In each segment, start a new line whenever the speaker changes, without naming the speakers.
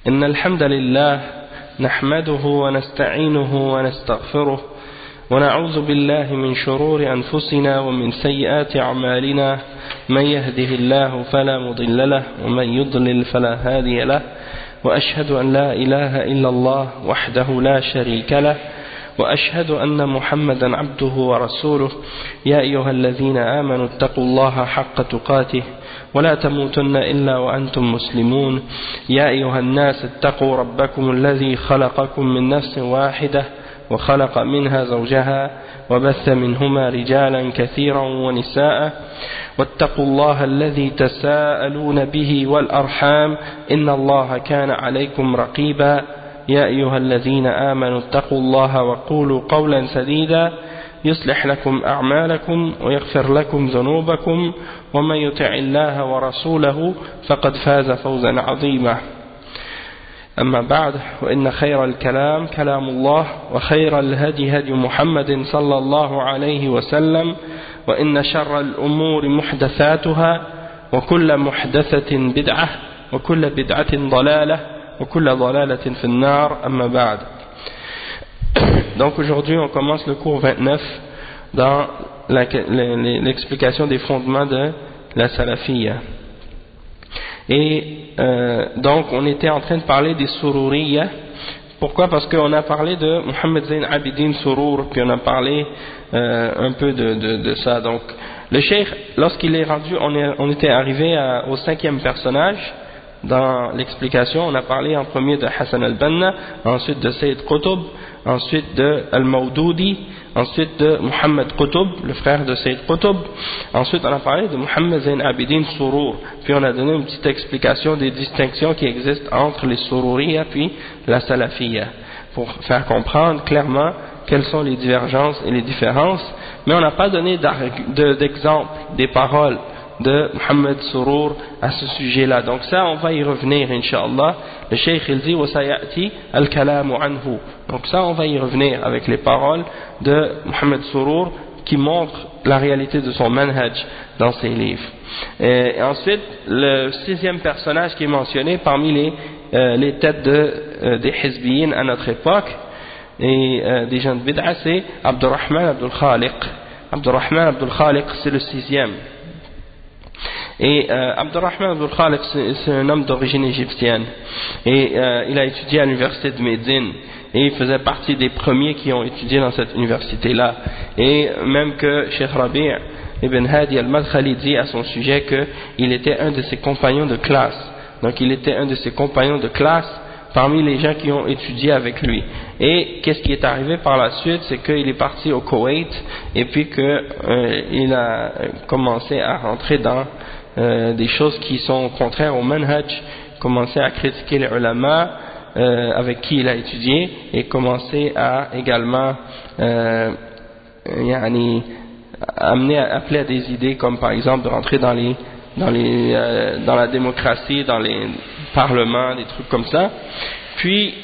إن الحمد لله نحمده ونستعينه ونستغفره ونعوذ بالله من شرور أنفسنا ومن سيئات أعمالنا من يهده الله فلا مضل له ومن يضلل فلا هادي له وأشهد أن لا إله إلا الله وحده لا شريك له وأشهد أن محمدا عبده ورسوله يا أيها الذين آمنوا اتقوا الله حق تقاته ولا تموتن إلا وأنتم مسلمون يا أيها الناس اتقوا ربكم الذي خلقكم من نفس واحدة وخلق منها زوجها وبث منهما رجالا كثيرا ونساء واتقوا الله الذي تساءلون به والأرحام إن الله كان عليكم رقيبا يا أيها الذين آمنوا اتقوا الله وقولوا قولا سديدا يصلح لكم أعمالكم ويغفر لكم ذنوبكم ومن يطع الله ورسوله فقد فاز فوزا عظيما أما بعد وإن خير الكلام كلام الله وخير الهدي هدي محمد صلى الله عليه وسلم وإن شر الأمور محدثاتها وكل محدثة بدعة وكل بدعة ضلالة وكل ضلالة في النار أما بعد. Donc aujourd'hui on commence le cours 29 dans l'explication des fondements de la salafiyya. Et donc on était en train de parler des sururiyya. Pourquoi? Parce qu'on a parlé de Muhammad Zayn Abidin Surur, puis on a parlé un peu de ça. Donc le cheikh, lorsqu'il est rendu, on était arrivé au cinquième personnage dans l'explication. On a parlé en premier de Hassan al-Banna, ensuite de Sayyid Qutb, ensuite de Al-Mawdoudi, ensuite de Muhammad Qutb, le frère de Sayyid Qutb. Ensuite on a parlé de Muhammad Zayn Abidin Surur, puis on a donné une petite explication des distinctions qui existent entre les sururiyya puis la salafiyya, pour faire comprendre clairement quelles sont les divergences et les différences. Mais on n'a pas donné d'exemple des paroles de Muhammad Surur à ce sujet-là. Donc ça, on va y revenir, Inch'Allah. Le Cheikh il dit وَسَيَأْتِي الْكَلَامُ عَنْهُ. Donc ça, on va y revenir avec les paroles de Muhammad Surur qui montrent la réalité de son manhaj dans ses livres. Et ensuite, le sixième personnage qui est mentionné parmi les têtes des Hizbiyin à notre époque et des gens de Bid'a, c'est Abdurrahman Abdul Khaliq. Abdurrahman Abdul Khaliq, c'est le sixième. Et Abdurrahman Abdul Khaliq, c'est un homme d'origine égyptienne et il a étudié à l'université de Médine et il faisait partie des premiers qui ont étudié dans cette université là, et même que Cheikh Rabi' ibn Hadi al-Madkhali dit à son sujet qu'il était un de ses compagnons de classe. Donc il était un de ses compagnons de classe parmi les gens qui ont étudié avec lui. Et qu'est-ce qui est arrivé par la suite, c'est qu'il est parti au Koweït et puis qu'il a commencé à rentrer dans des choses qui sont contraires au manhaj, commencé à critiquer les ulama avec qui il a étudié et commencé à également appeler à des idées comme par exemple de rentrer dans la démocratie, dans les parlements, des trucs comme ça. Puis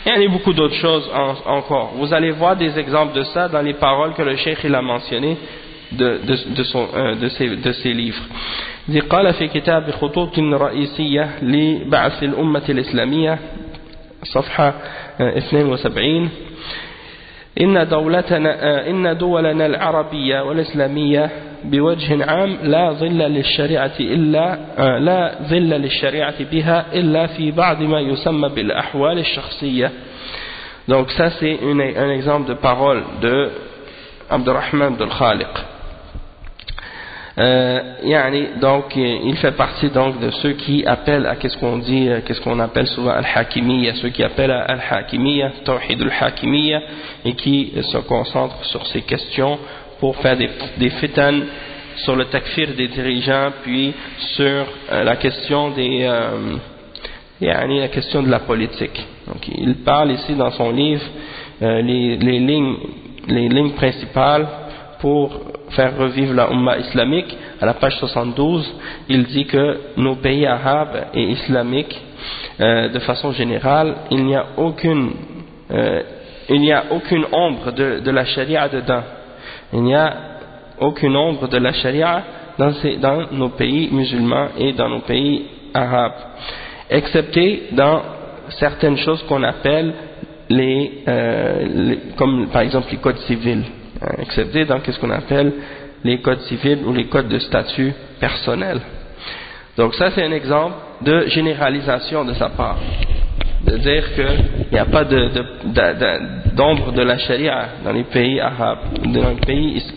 il y a beaucoup d'autres choses encore. Vous allez voir des exemples de ça dans les paroles que le cheikh il a mentionnées de ses livres. Il قال في كتاب خطوط رئيسية لبعث الأمة الإسلامية صفحة 72 إن دولنا العربية والإسلامية بوجه عام لا ظل للشريعة بها إلا في بعض ما يسمى بالأحوال الشخصية. Donc ça c'est un exemple de parole de Abdurrahman Abdul Khaliq. Donc il fait partie donc de ceux qui appellent à qu'est-ce qu'on appelle souvent al-Hakimiyya, ceux qui appellent à al-Hakimiyya, Tawhid al-Hakimiyya, et qui se concentrent sur ces questions pour faire des fitan sur le takfir des dirigeants, puis sur la question la question de la politique. Donc il parle ici dans son livre les lignes principales pour faire revivre la Ummah islamique. À la page 72, il dit que nos pays arabes et islamiques, de façon générale, il n'y a aucune ombre de la charia dedans. Il n'y a aucune ombre de la charia dans nos pays musulmans et dans nos pays arabes, excepté dans certaines choses qu'on appelle comme par exemple les codes civils, excepté dans ce qu'on appelle les codes civils ou les codes de statut personnel. Donc ça c'est un exemple de généralisation de sa part, de dire qu'il n'y a pas d'ombre de la charia dans les pays arabes,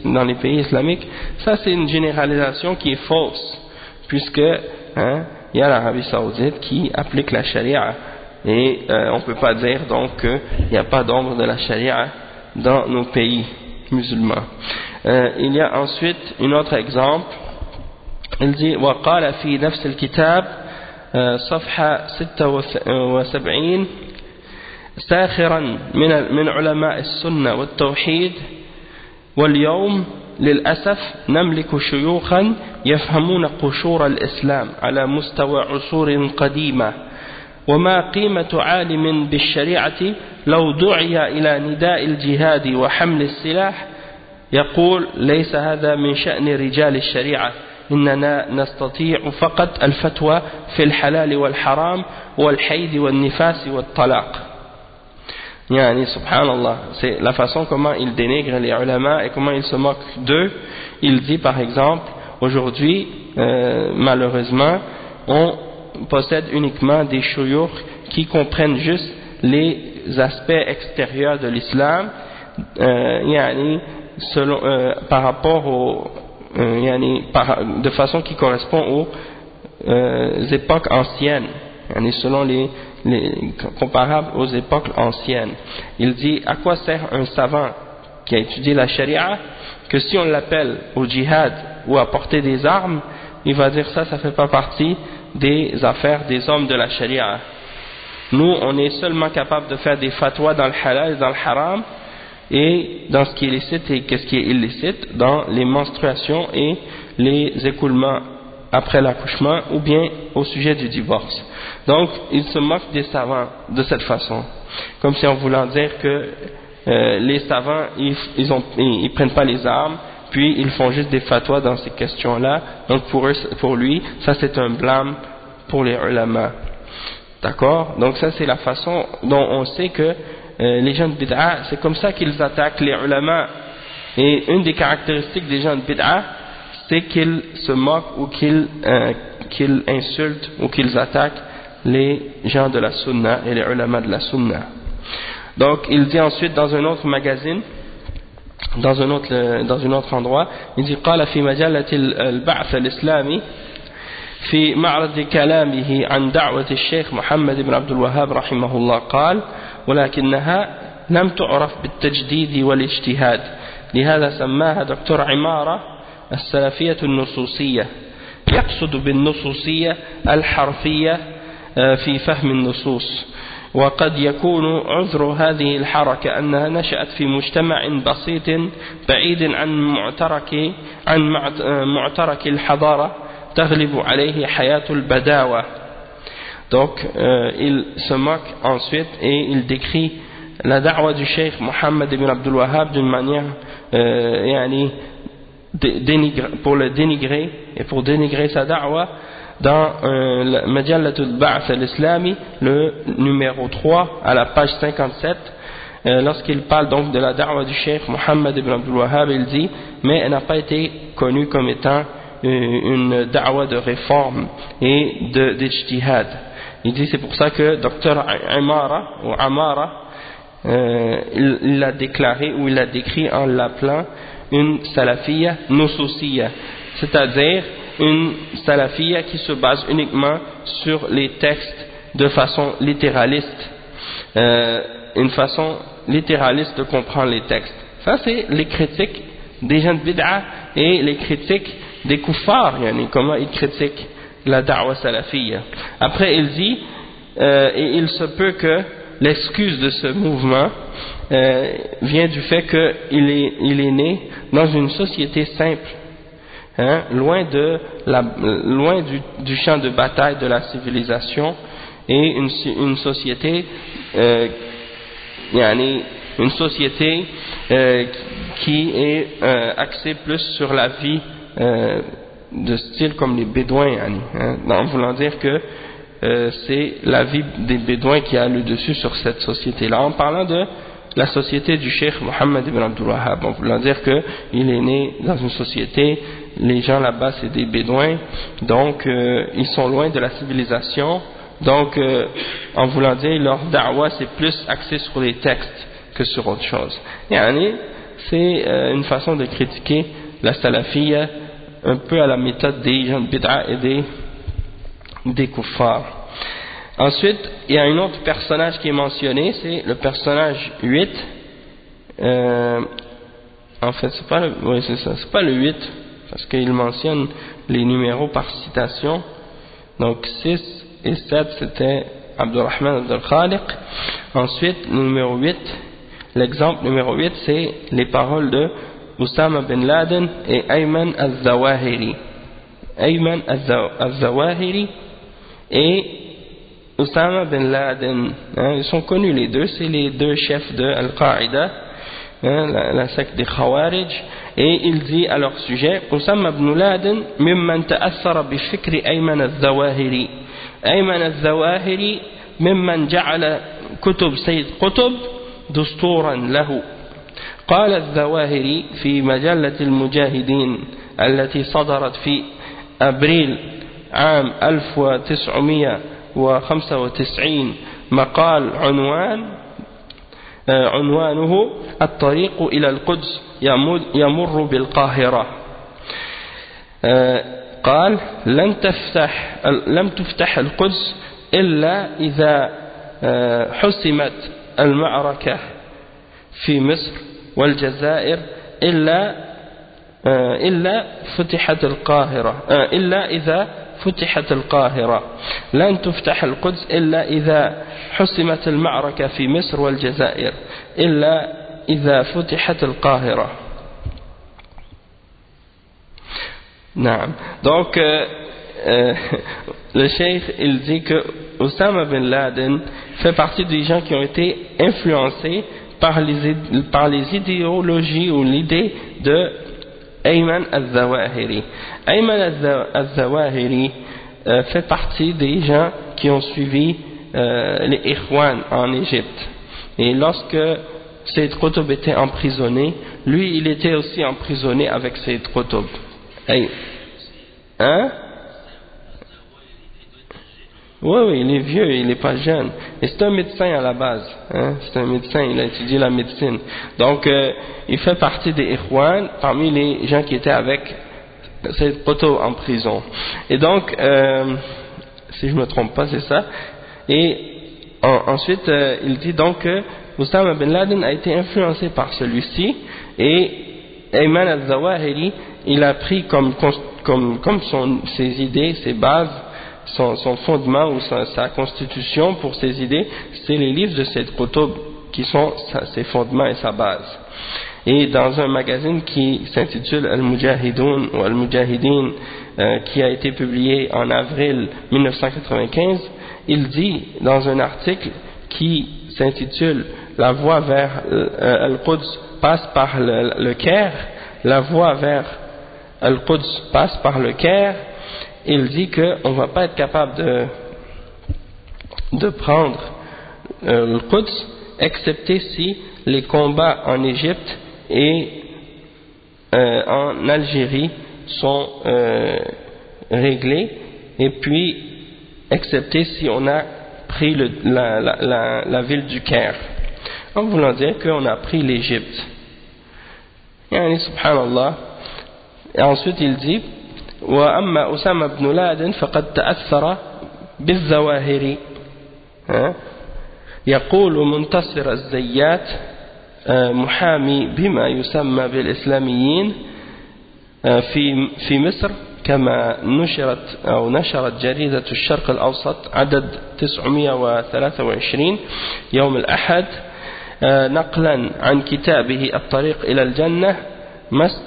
dans les pays islamiques. Ça c'est une généralisation qui est fausse, puisque il y a l'Arabie Saoudite qui applique la charia, et on ne peut pas dire donc qu'il n'y a pas d'ombre de la charia dans nos pays musulmans. Il y a ensuite un autre exemple. Il dit وقال في نفس الكتاب صفحة 76 ساخرا من علماء السنة والتوحيد واليوم للأسف نملك شيوخا يفهمون قشور الإسلام على مستوى عصور قديمة وما قيمة عالم بالشريعة لو دعي إلى نداء الجهاد وحمل السلاح يقول ليس هذا من شأن رجال الشريعة إننا نستطيع فقط الفتوى في الحلال والحرام والحيض والنفاس والطلاق. Yani, subhanallah, c'est la façon comment il dénigre les ulama et comment il se moque d'eux. Il dit par exemple, aujourd'hui, malheureusement, on possède uniquement des shuyukh qui comprennent juste les aspects extérieurs de l'islam, yani, par rapport au de façon qui correspond aux époques anciennes, selon les comparables aux époques anciennes. Il dit à quoi sert un savant qui a étudié la charia, que si on l'appelle au djihad ou à porter des armes, il va dire ça fait pas partie des affaires des hommes de la charia. Nous on est seulement capable de faire des fatwas dans le halal et dans le haram, et dans ce qui est licite et qu'est-ce qui est illicite, dans les menstruations et les écoulements après l'accouchement, ou bien au sujet du divorce. Donc il se moque des savants de cette façon, comme si en voulant dire que les savants ils prennent pas les armes, puis ils font juste des fatwas dans ces questions-là. Donc pour lui ça c'est un blâme pour les ulama. D'accord? Donc ça c'est la façon dont on sait que les gens de bid'a, c'est comme ça qu'ils attaquent les ulama. Et une des caractéristiques des gens de bid'a, c'est qu'ils se moquent ou qu'ils insultent ou qu'ils attaquent les gens de la sunna et les ulama de la sunna. Donc il dit ensuite dans un autre magazine, dans un autre endroit, il dit قال في مجلة البعث الإسلامي في معرض كلامه عن دعوة الشيخ محمد بن عبد الوهاب رحمه الله قال ولكنها لم تعرف بالتجديد والاجتهاد لهذا سماها دكتور عمارة السلفية النصوصية يقصد بالنصوصية الحرفية في فهم النصوص وقد يكون عذر هذه الحركة أنها نشأت في مجتمع بسيط بعيد عن معترك الحضارة تغلب عليه حياة البداوة. Donc il se moque ensuite et il décrit la da'wa du cheikh Mohammed ibn Abdul Wahhab d'une manière pour le dénigrer et pour dénigrer sa da'wa dans Majallatul Ba'th al-Islami, le numéro 3 à la page 57. Lorsqu'il parle donc de la da'wa du cheikh Mohammed ibn Abdul Wahhab, il dit mais elle n'a pas été connue comme étant une da'wa de réforme et d'ijtihad. Il dit c'est pour ça que Dr Amara il l'a déclaré ou il l'a décrit en l'appelant une salafiyya nususiyya, c'est-à-dire une salafiyya qui se base uniquement sur les textes de façon littéraliste, une façon littéraliste de comprendre les textes. Ça c'est les critiques des gens de bid'a et les critiques des kuffars, comment ils critiquent la da'wa salafiyya. Après il dit et il se peut que l'excuse de ce mouvement vient du fait qu'il est né dans une société simple, loin du champ de bataille de la civilisation, et une société qui est axée plus sur la vie de style comme les bédouins, en voulant dire que c'est la vie des Bédouins qui a le dessus sur cette société-là. En parlant de la société du Cheikh Mohammed ibn Abdul Wahhab, en voulant dire qu'il est né dans une société, les gens là-bas c'est des Bédouins, donc ils sont loin de la civilisation, donc en voulant dire leur da'wa c'est plus axé sur les textes que sur autre chose. Yani, c'est une façon de critiquer la salafiyya un peu à la méthode des gens de bid'a et des kuffars. Ensuite, il y a un autre personnage qui est mentionné, c'est le personnage 8. En fait, c'est pas le 8, parce qu'il mentionne les numéros par citation. Donc 6 et 7 c'était Abdurrahman Abdul Khaliq. Ensuite, le numéro 8, l'exemple numéro 8, c'est les paroles de Oussama bin Laden et Ayman al-Zawahiri. Ayman al-Zawahiri et Oussama bin Laden, ils sont connus les deux, c'est les deux chefs de Al-Qaïda, la secte des Khawarij, et il dit à leur sujet, Oussama bin Laden, mimman ta'athara bi fikri Ayman al-Zawahiri. Ayman al-Zawahiri, mimman ja'ala kutub Sayyid Qutb دستورا له. قال الظواهري في مجلة المجاهدين التي صدرت في أبريل عام 1995 مقال عنوانه الطريق إلى القدس يمر بالقاهرة. قال لم تفتح القدس إلا إذا حسمت المعركة في مصر والجزائر إلا فتحت القاهرة إلا إذا فتحت القاهرة. لن تفتح القدس إلا إذا حسمت المعركة في مصر والجزائر إلا إذا فتحت القاهرة. نعم. Donc le cheikh il dit que Oussama bin Laden fait partie des gens qui ont été influencés par les idéologies ou l'idée de Ayman al-Zawahiri. Ayman al-Zawahiri fait partie des gens qui ont suivi les Ikhwan en Égypte. Et lorsque Sayyid Qutb était emprisonné, lui il était aussi emprisonné avec Sayyid Qutb. Hein? Oui, il est vieux, il n'est pas jeune. Et c'est un médecin à la base. C'est un médecin, il a étudié la médecine. Donc, il fait partie des Ikhwan, parmi les gens qui étaient avec Sayyid Qutb en prison. Et donc, si je ne me trompe pas, c'est ça. Et ensuite, il dit donc que Oussama bin Laden a été influencé par celui-ci. Et Ayman al-Zawahiri, il a pris comme ses idées, ses bases, son fondement ou sa constitution pour ses idées, c'est les livres de Sayyid Qutb qui sont ses fondements et sa base. Et dans un magazine qui s'intitule Al-Mujahidun ou Al-Mujahidin, qui a été publié en avril 1995, il dit dans un article qui s'intitule La voie vers Al-Quds passe par le Caire, la voie vers Al-Quds passe par le Caire. Il dit qu'on ne va pas être capable de prendre le Quds, excepté si les combats en Égypte et en Algérie sont réglés, et puis excepté si on a pris la ville du Caire, en voulant dire qu'on a pris l'Égypte. Yani, subhanallah. Et ensuite il dit وأما أسامة بن لادن فقد تأثر بالظواهري. يقول منتصر الزيات محامي بما يسمى بالإسلاميين في مصر، كما نشرت جريدة الشرق الأوسط عدد 923 يوم الأحد نقلا عن كتابه الطريق إلى الجنة.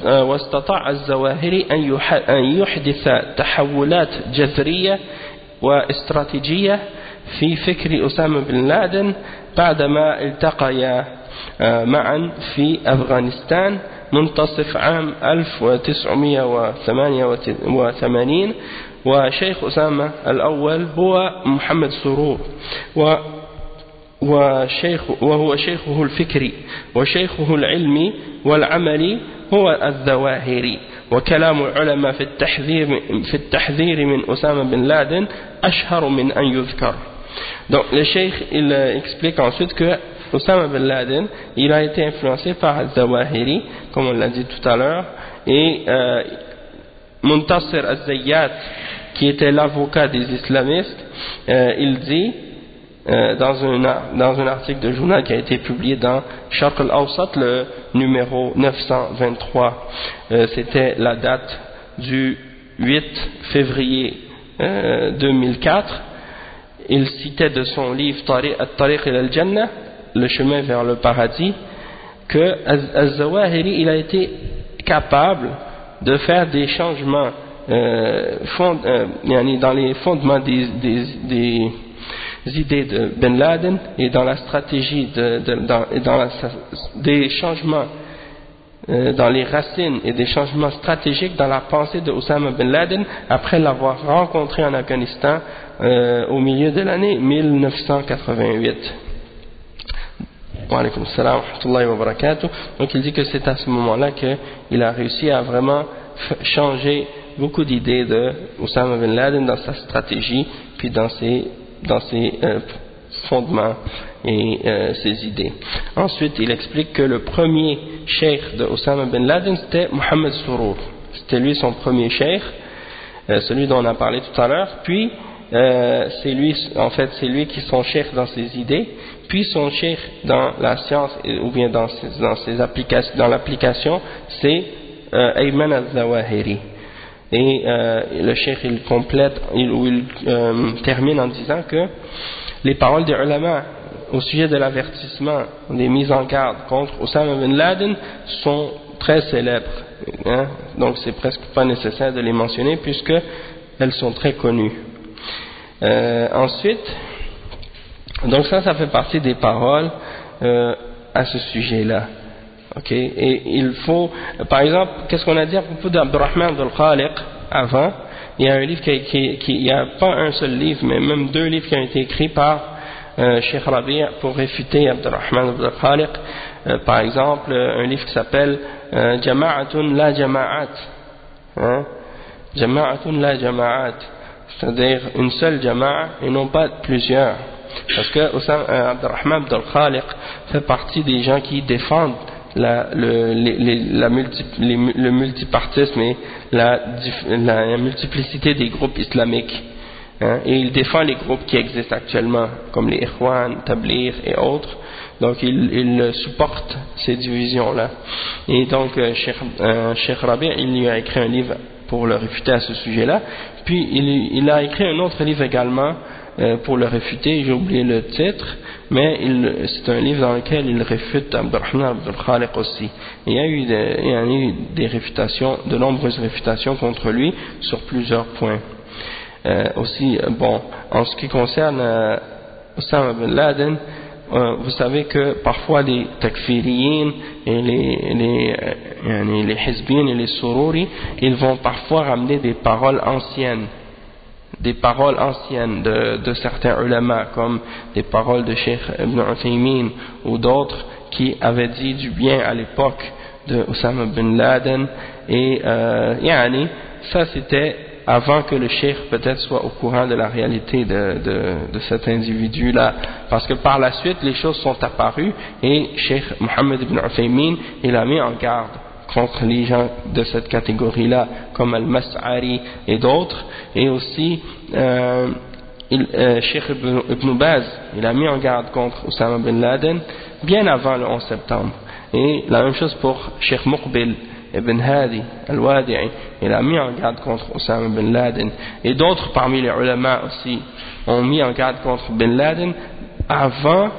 واستطاع الزواهري أن يحدث تحولات جذرية واستراتيجية في فكر أسامة بن لادن بعدما التقيا معا في أفغانستان منتصف عام 1988 وشيخ أسامة الأول هو محمد سرور وهو شيخه الفكري وشيخه العلمي والعملي هو الظواهري. وكلام العلماء في التحذير من أسامة بن لادن أشهر من أن يذكر. Donc le cheikh il explique ensuite que Osama bin Laden il a été influencé par al-Zawahiri comme on l'a dit tout à l'heure, et Muntasir al-Zayyat qui était l'avocat des islamistes, il dit dans un article de journal qui a été publié dans Sharq al-Awsat, le numéro 923, c'était la date du 8 février 2004. Il citait de son livre At-Tariq ila al-Jannah, le chemin vers le paradis, que Al-Zawahiri il a été capable de faire des changements dans les fondements des idées de Ben Laden et dans la stratégie des changements dans les racines et des changements stratégiques dans la pensée de Osama bin Laden après l'avoir rencontré en Afghanistan au milieu de l'année 1988. Wa alaykum assalam wa rahmatullahi wa barakatuh. Donc il dit que c'est à ce moment-là qu'il a réussi à vraiment changer beaucoup d'idées de Osama bin Laden dans sa stratégie puis dans ses fondements et ses idées. Ensuite il explique que le premier cheikh de Osama bin Laden c'était Mohammed Surur. C'était lui son premier cheikh, celui dont on a parlé tout à l'heure. Puis c'est lui qui est son cheikh dans ses idées, puis son cheikh dans la science ou bien dans l'application c'est Ayman al-Zawahiri. Et le cheikh il complète il termine en disant que les paroles des ulama au sujet de l'avertissement, des mises en garde contre Osama bin Laden sont très célèbres, hein? Donc c'est presque pas nécessaire de les mentionner puisque elles sont très connues. Ensuite, donc ça fait partie des paroles à ce sujet-là. Ok, et il faut, par exemple, qu'est-ce qu'on a dit à propos d'Abdurrahman al-Khaliq avant? Il y a un livre il n'y a pas un seul livre, mais même deux livres qui ont été écrits par Cheikh Rabi' pour réfuter Abdurrahman al-Khaliq. Par exemple, un livre qui s'appelle Jama'atun la Jama'at, hein? Jama'atun la Jama'at, c'est-à-dire une seule jama'a et non pas plusieurs. Parce que Abdurrahman al-Khaliq fait partie des gens qui défendent le multipartisme et la multiplicité des groupes islamiques, hein, et il défend les groupes qui existent actuellement comme les Ikhwan, Tabligh et autres. Donc il supporte ces divisions là, et donc Cheikh Rabi' il lui a écrit un livre pour le réfuter à ce sujet là. Puis il a écrit un autre livre également pour le réfuter, j'ai oublié le titre, mais c'est un livre dans lequel il réfute Abdurrahman al-Khaliq aussi. Et il y a eu des réfutations, de nombreuses réfutations contre lui sur plusieurs points. Aussi, bon, en ce qui concerne Osama bin Laden, vous savez que parfois les takfiriyin et les hizbiyin et les sururi, ils vont parfois ramener des paroles anciennes de certains ulama, comme des paroles de Cheikh Ibn Uthaymin ou d'autres qui avaient dit du bien à l'époque de Osama bin Laden, et ça c'était avant que le cheikh peut-être soit au courant de la réalité de cet individu là, parce que par la suite les choses sont apparues et Cheikh Mohammed ibn Uthaymin il a mis en garde contre les gens de cette catégorie là comme Al-Mas'ari et d'autres, et aussi Cheikh Ibn Baz il a mis en garde contre Osama bin Laden bien avant le 11 septembre, et la même chose pour Cheikh Muqbil Ibn Hadi al-Wadi'i, il a mis en garde contre Osama bin Laden, et d'autres parmi les ulama aussi ont mis en garde contre bin Laden avant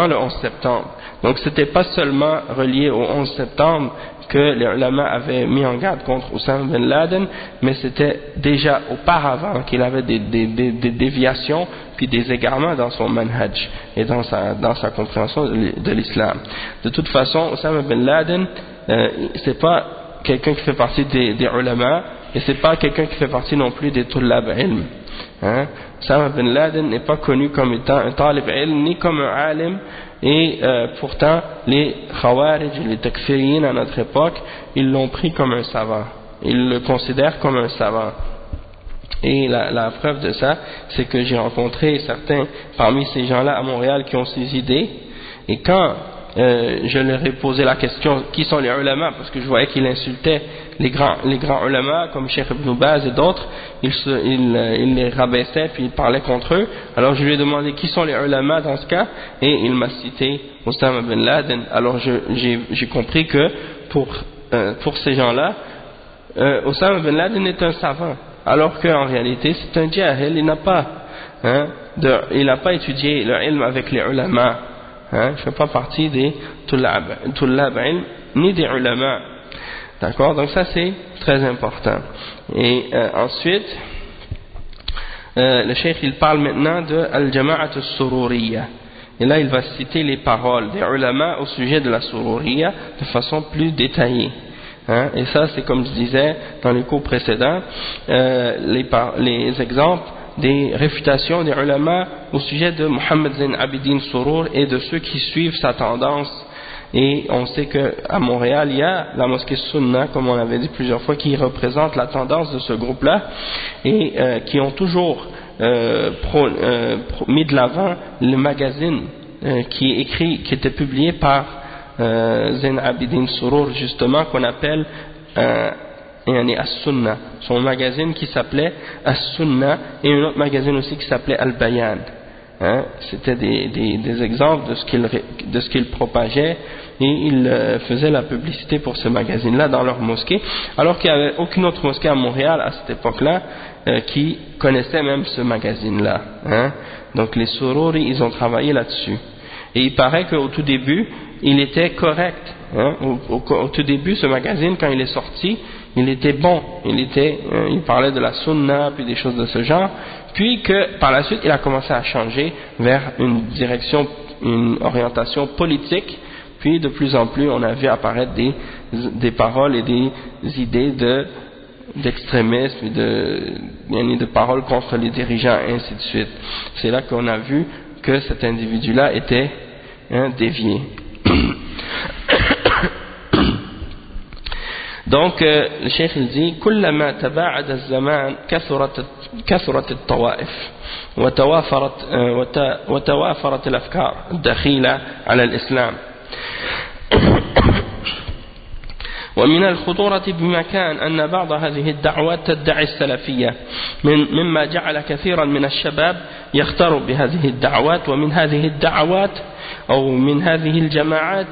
le 11 septembre. Donc c'était pas seulement relié au 11 septembre que les ulama avaient mis en garde contre Osama bin Laden, mais c'était déjà auparavant qu'il avait des déviations puis des égarements dans son manhaj et dans sa compréhension de l'islam. De toute façon, Osama bin Laden c'est pas quelqu'un qui fait partie des ulama, et c'est pas quelqu'un qui fait partie non plus des tullab ilm. Osama bin Laden n'est pas connu comme étant un talib ilm ni comme un alim, et pourtant les khawarij, les takfiriyin à notre époque, ils l'ont pris comme un savant, ils le considèrent comme un savant. Et la preuve de ça, c'est que j'ai rencontré certains parmi ces gens-là à Montréal qui ont ces idées, et quand je leur ai posé la question qui sont les ulama, parce que je voyais qu'ils insultaient les grands ulama comme Cheikh Ibn Baz et d'autres, il les rabaissait puis il parlait contre eux. Alors je lui ai demandé qui sont les ulama dans ce cas, et il m'a cité Osama bin Laden. Alors j'ai compris que pour ces gens-là, Osama bin Laden est un savant, alors qu'en réalité c'est un jahil. Il n'a pas étudié le ilm avec les ulama. Je ne fais pas partie des tullab ilm ni des ulama. D'accord? Donc ça c'est très important. Et ensuite, le cheikh il parle maintenant de al-jama'at al-sururiyya. Et là il va citer les paroles des ulama au sujet de la sururiyya de façon plus détaillée. Et ça c'est comme je disais dans les cours précédents, les exemples des réfutations des ulama au sujet de Muhammad Zain Abidin Surur et de ceux qui suivent sa tendance. Et on sait qu'à Montréal il y a la mosquée Sunna, comme on l'avait dit plusieurs fois, qui représente la tendance de ce groupe-là, et qui ont toujours mis de l'avant le magazine qui était publié par Zain Abidin Surur, justement, qu'on appelle As-Sunna, son magazine qui s'appelait As-Sunna, et un autre magazine aussi qui s'appelait Al-Bayan. C'était des exemples de ce qu'il propageait, et il faisait la publicité pour ce magazine-là dans leur mosquée, alors qu'il n'y avait aucune autre mosquée à Montréal à cette époque-là qui connaissait même ce magazine-là. Donc les Sururi, ils ont travaillé là-dessus. Et il paraît qu'au tout début, il était correct. Au tout début, ce magazine, quand il est sorti, il était bon. Il parlait de la sunna, puis des choses de ce genre. Puis que, par la suite, il a commencé à changer vers une orientation politique. Puis, de plus en plus, on a vu apparaître des paroles et des idées d'extrémisme et de paroles contre les dirigeants, et ainsi de suite. C'est là qu'on a vu que cet individu-là était dévié. Donc le cheikh il dit كلما تباعد الزمان كثرت الطوائف وتوافرت الأفكار الدخيلة على الإسلام. ومن الخطورة بمكان أن بعض هذه الدعوات تدعي السلفية، مما جعل كثيرا من الشباب يختار بهذه الدعوات، ومن هذه الدعوات أو من هذه الجماعات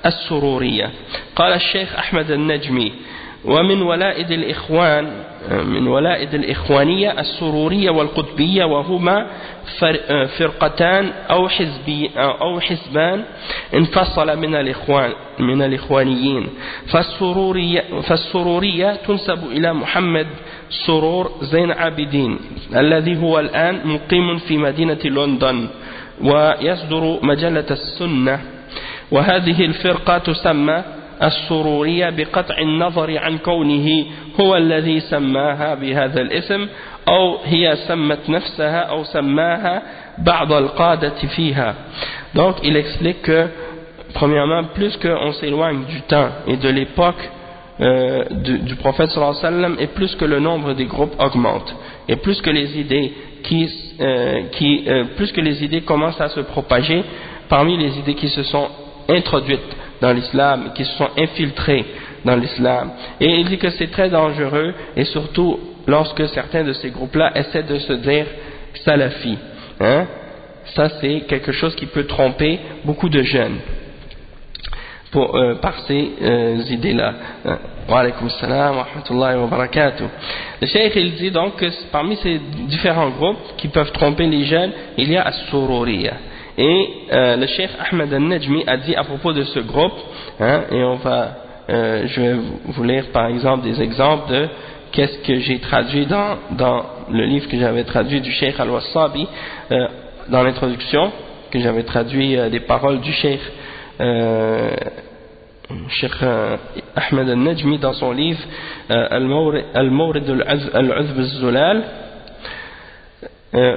السرورية. قال الشيخ أحمد النجمي: ومن ولائد الإخوانية السرورية والقطبية، وهما فرقتان أو حزبان انفصل من الإخوانيين. فالسرورية تنسب إلى محمد سرور زين عابدين الذي هو الآن مقيم في مدينة لندن ويصدر مجلة السنة، وهذه الفرقة تسمى السرورية بقطع النظر عن كونه هو الذي سماها بهذا الاسم، أو هي سمت نفسها أو سماها بعض القادة فيها. Donc il explique que premièrement, plus qu'on s'éloigne du temps et de l'époque du prophète sallallahu alayhi wa sallam, et plus que le nombre des groupes augmente, et plus que les idées plus que les idées commencent à se propager parmi les idées qui se sont introduites dans l'islam, qui se sont infiltrées dans l'islam. Et il dit que c'est très dangereux, et surtout lorsque certains de ces groupes-là essaient de se dire salafi. Ça c'est quelque chose qui peut tromper beaucoup de jeunes par ces idées-là. Wa alaykum salam wa rahmatullahi wa barakatuh. Le cheikh il dit donc que parmi ces différents groupes qui peuvent tromper les jeunes, il y a As-Sururiyya. Et le cheikh Ahmed al-Najmi a dit à propos de ce groupe, et je vais vous lire par exemple des exemples de qu'est-ce que j'ai traduit dans le livre que j'avais traduit du cheikh al-Wassabi, dans l'introduction, que j'avais traduit des paroles du cheikh Cheikh Ahmed al-Najmi dans son livre Al-Mawrid al-Uzb al-Zulal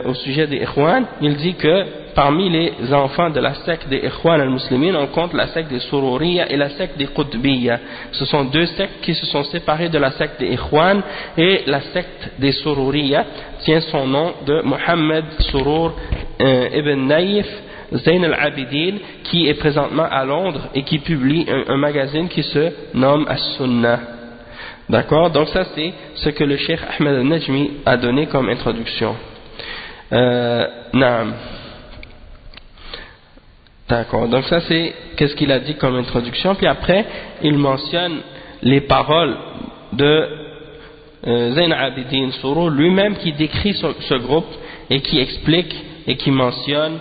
au sujet des Ikhwan, il dit que parmi les enfants de la secte des Ikhwan al-Muslimin, on compte la secte des Sururiya et la secte des Qutbiyya. Ce sont deux sectes qui se sont séparées de la secte des Ikhwan, et la secte des Sururiya tient son nom de Muhammad Surur ibn Naif Zayn al-Abidin, qui est présentement à Londres et qui publie un magazine qui se nomme As-Sunnah. D'accord? Donc ça c'est ce que le Cheikh Ahmed al-Najmi a donné comme introduction. Naam. D'accord, donc ça c'est qu'est-ce qu'il a dit comme introduction, puis après il mentionne les paroles de Zayn al-Abidin Surur lui-même, qui décrit ce groupe et qui explique et qui mentionne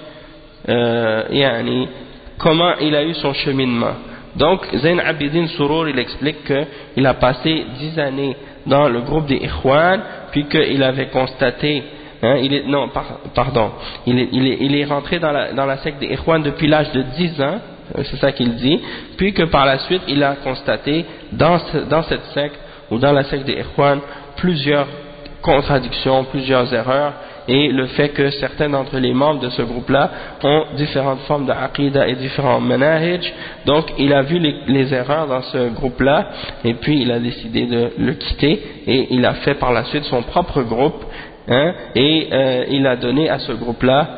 comment il a eu son cheminement. Donc Zayn al-Abidin Surur, il explique qu'il a passé 10 années dans le groupe des Ikhwan, puis qu'il avait constaté il est rentré dans la secte des Ikhwan depuis l'âge de 10 ans, c'est ça qu'il dit, puis que par la suite il a constaté dans cette secte ou dans la secte des Ikhwan plusieurs contradictions, plusieurs erreurs, et le fait que certains d'entre les membres de ce groupe-là ont différentes formes de aqida et différents manahij. Donc il a vu les erreurs dans ce groupe-là, et puis il a décidé de le quitter, et il a fait par la suite son propre groupe. Il a donné à ce groupe-là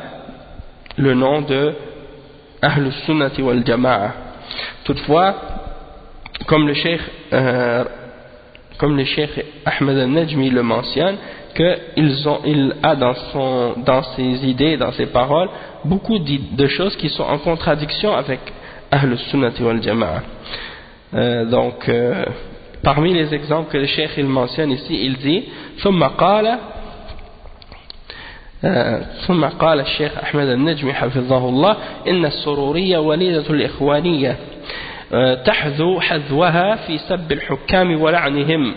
le nom de Ahlus Sunnati wal Jama'a. Toutefois, comme le Cheikh Ahmed al-Najmi le mentionne, qu'il a dans ses idées, dans ses paroles, beaucoup de choses qui sont en contradiction avec Ahlus Sunnati wal Jama'a. Parmi les exemples que le Cheikh il mentionne ici, il dit ثم قال الشيخ أحمد النجمي حفظه الله إن السرورية وليدة الإخوانية تحذو حذوها في سب الحكام ولعنهم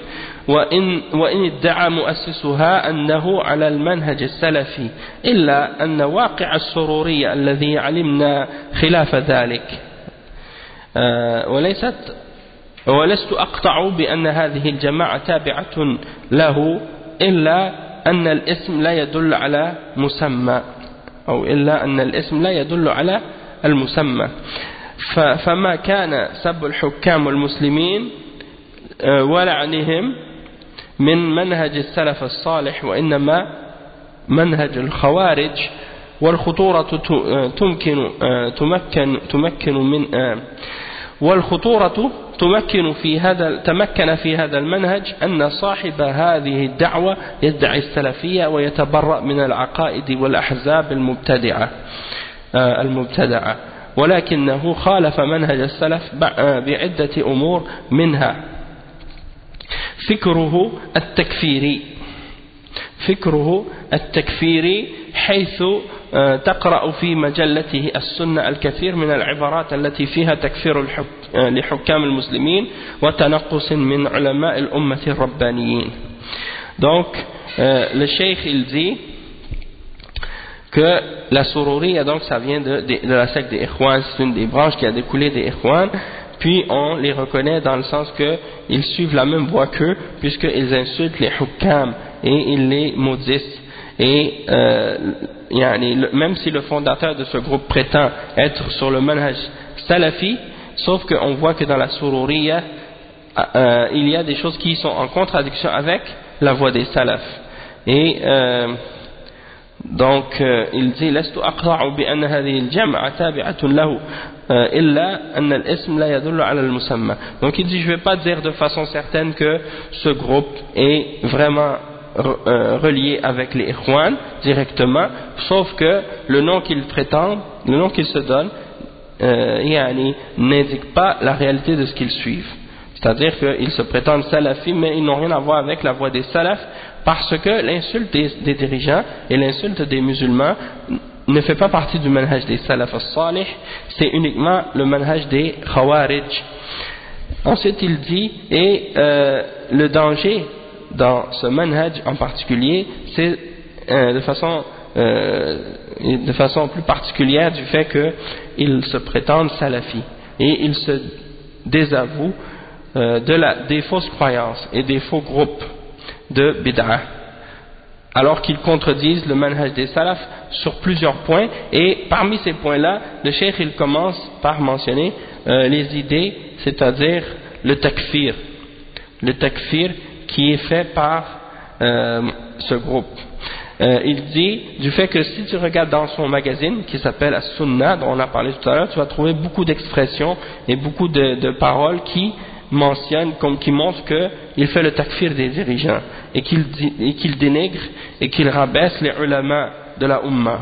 وإن ادعى مؤسسها أنه على المنهج السلفي إلا أن واقع السرورية الذي علمنا خلاف ذلك ولست أقطع بأن هذه الجماعة تابعة له إلا أن الاسم لا يدل على مسمى أو إلا أن الاسم لا يدل على المسمى فما كان سب الحكام والمسلمين ولعنهم من منهج السلف الصالح وإنما منهج الخوارج والخطورة تمكن في هذا المنهج أن صاحب هذه الدعوة يدعي السلفية ويتبرأ من العقائد والأحزاب المبتدعة ولكنه خالف منهج السلف بعدة أمور منها فكره التكفيري حيث تقرأ في مجلته السنة الكثير من العبارات التي فيها تكفير لحكام المسلمين وتنقص من علماء الأمة الربانيين. Donc le cheikh il dit que la Sururiya, donc ça vient de la secte des Ikhwan, c'est une des branches qui a découlé des Ikhwan, puis on les reconnaît dans le sens qu'ils suivent la même voie qu'eux, puisqu'ils insultent les hukam et ils les maudissent. Et même si le fondateur de ce groupe prétend être sur le manhaj salafi, sauf qu'on voit que dans la Sururiya il y a des choses qui sont en contradiction avec la voie des salafs. Et il dit لست أقطع بأن هذه الجماعة تابعة له إلا أن الاسم لا يدل على المسمى. Donc il dit je ne vais pas dire de façon certaine que ce groupe est vraiment relié avec les Ikhwan directement, sauf que le nom qu'ils prétendent, le nom qu'ils se donnent n'indique pas la réalité de ce qu'ils suivent. C'est-à-dire qu'ils se prétendent salafis, mais ils n'ont rien à voir avec la voie des salafs, parce que l'insulte des dirigeants et l'insulte des musulmans ne fait pas partie du manhaj des salaf as-salih, c'est uniquement le manhaj des khawarij. Ensuite il dit, le danger dans ce manhaj en particulier, c'est de façon plus particulière du fait qu'ils se prétendent salafis et ils se désavoue des fausses croyances et des faux groupes de bid'ah, alors qu'ils contredisent le manhaj des salafs sur plusieurs points. Et parmi ces points-là, le cheikh il commence par mentionner les idées, c'est-à-dire le takfir qui est fait par ce groupe. Il dit du fait que si tu regardes dans son magazine qui s'appelle As-Sunnah, dont on a parlé tout à l'heure, tu vas trouver beaucoup d'expressions et beaucoup de paroles qui mentionnent, qui montrent qu'il fait le takfir des dirigeants et qu'il dénigre et qu'il rabaisse les ulama de la Ummah.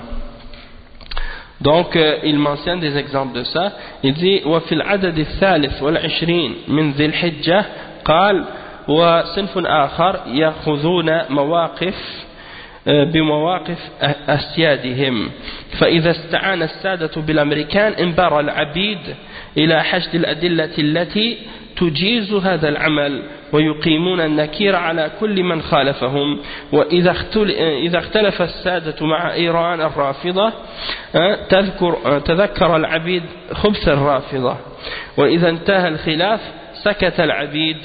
Donc il mentionne des exemples de ça. Il dit وفي العدد الثالث والعشرين من ذي الحجة قال وصنف آخر يأخذون بمواقف أسيادهم فإذا استعان السادة بالأمريكان انبر العبيد إلى حشد الأدلة التي تجيز هذا العمل ويقيمون النكير على كل من خالفهم. وإذا اختلف السادة مع إيران الرافضة تذكر العبيد خبث الرافضة وإذا انتهى الخلاف سكت العبيد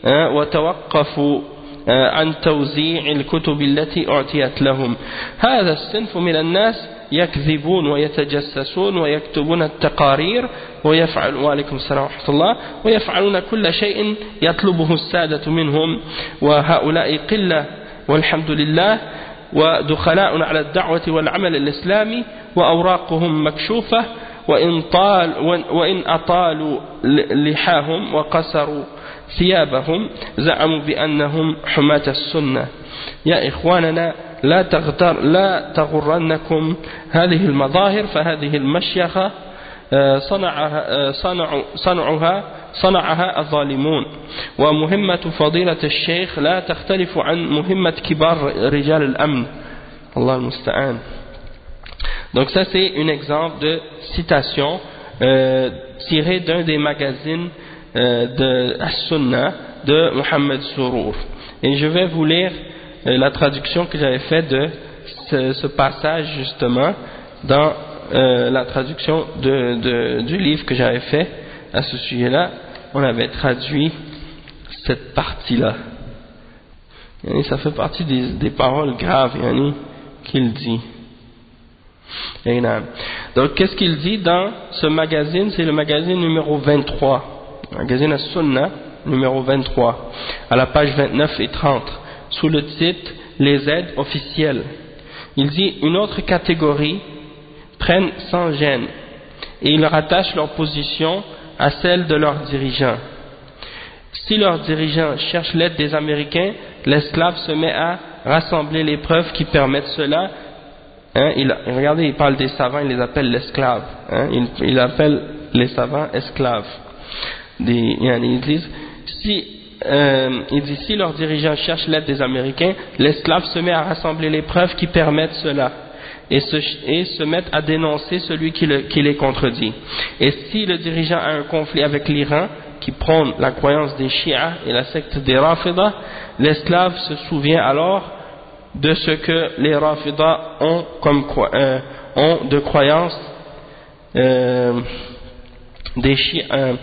وتوقفوا عن توزيع الكتب التي أعطيت لهم. هذا الصنف من الناس يكذبون ويتجسسون ويكتبون التقارير وعليكم السلام ورحمة الله ويفعلون كل شيء يطلبه السادة منهم وهؤلاء قلة والحمد لله ودخلاء على الدعوة والعمل الإسلامي وأوراقهم مكشوفة وإن أطالوا لحاهم وقصروا ثيابهم زعموا بأنهم حماة السنة. يا إخواننا لا تغرنكم هذه المظاهر فهذه المشيخة صنعها الظالمون ومهمة فضيلة الشيخ لا تختلف عن مهمة كبار رجال الأمن الله المستعان. Donc ça c'est un exemple de citation tirée d'un des magazines de As-Sunnah de Mohamed Sourour. Et je vais vous lire la traduction que j'avais faite de ce passage justement dans la traduction du livre que j'avais fait à ce sujet-là. On avait traduit cette partie-là. Et ça fait partie des paroles graves qu'il dit. Donc qu'est-ce qu'il dit dans ce magazine? C'est le magazine numéro 23. Magazine As-Sunnah numéro 23 à la page 29 et 30 sous le titre les aides officielles. Il dit une autre catégorie prennent sans gêne et ils rattachent leur position à celle de leurs dirigeants. Si leurs dirigeants cherchent l'aide des Américains, l'esclave se met à rassembler les preuves qui permettent cela. Regardez, il parle des savants, il les appelle l'esclave. Il appelle les savants esclaves. Ils disent si leurs dirigeants cherchent l'aide des Américains, l'esclave se met à rassembler les preuves qui permettent cela et se mettent à dénoncer celui qui les contredit. Et si le dirigeant a un conflit avec l'Iran qui prône la croyance des Shia et la secte des Rafidah, l'esclave se souvient alors de ce que les Rafidah ont de croyances des Shia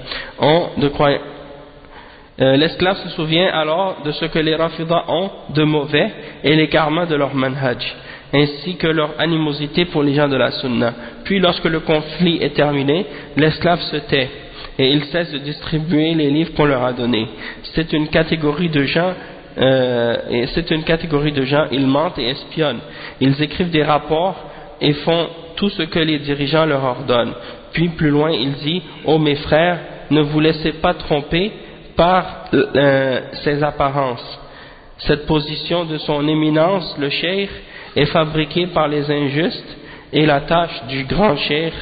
l'esclave se souvient alors de ce que les Rafidah ont de mauvais et l'égarement de leur manhaj, ainsi que leur animosité pour les gens de la Sunna. Puis lorsque le conflit est terminé, l'esclave se tait et il cesse de distribuer les livres qu'on leur a donnés. C'est une catégorie de gens ils mentent et espionnent. Ils écrivent des rapports et font tout ce que les dirigeants leur ordonnent. Puis plus loin il dit ô mes frères, ne vous laissez pas tromper par ses apparences. Cette position de son éminence, le cheikh, est fabriquée par les injustes et la tâche du grand cheikh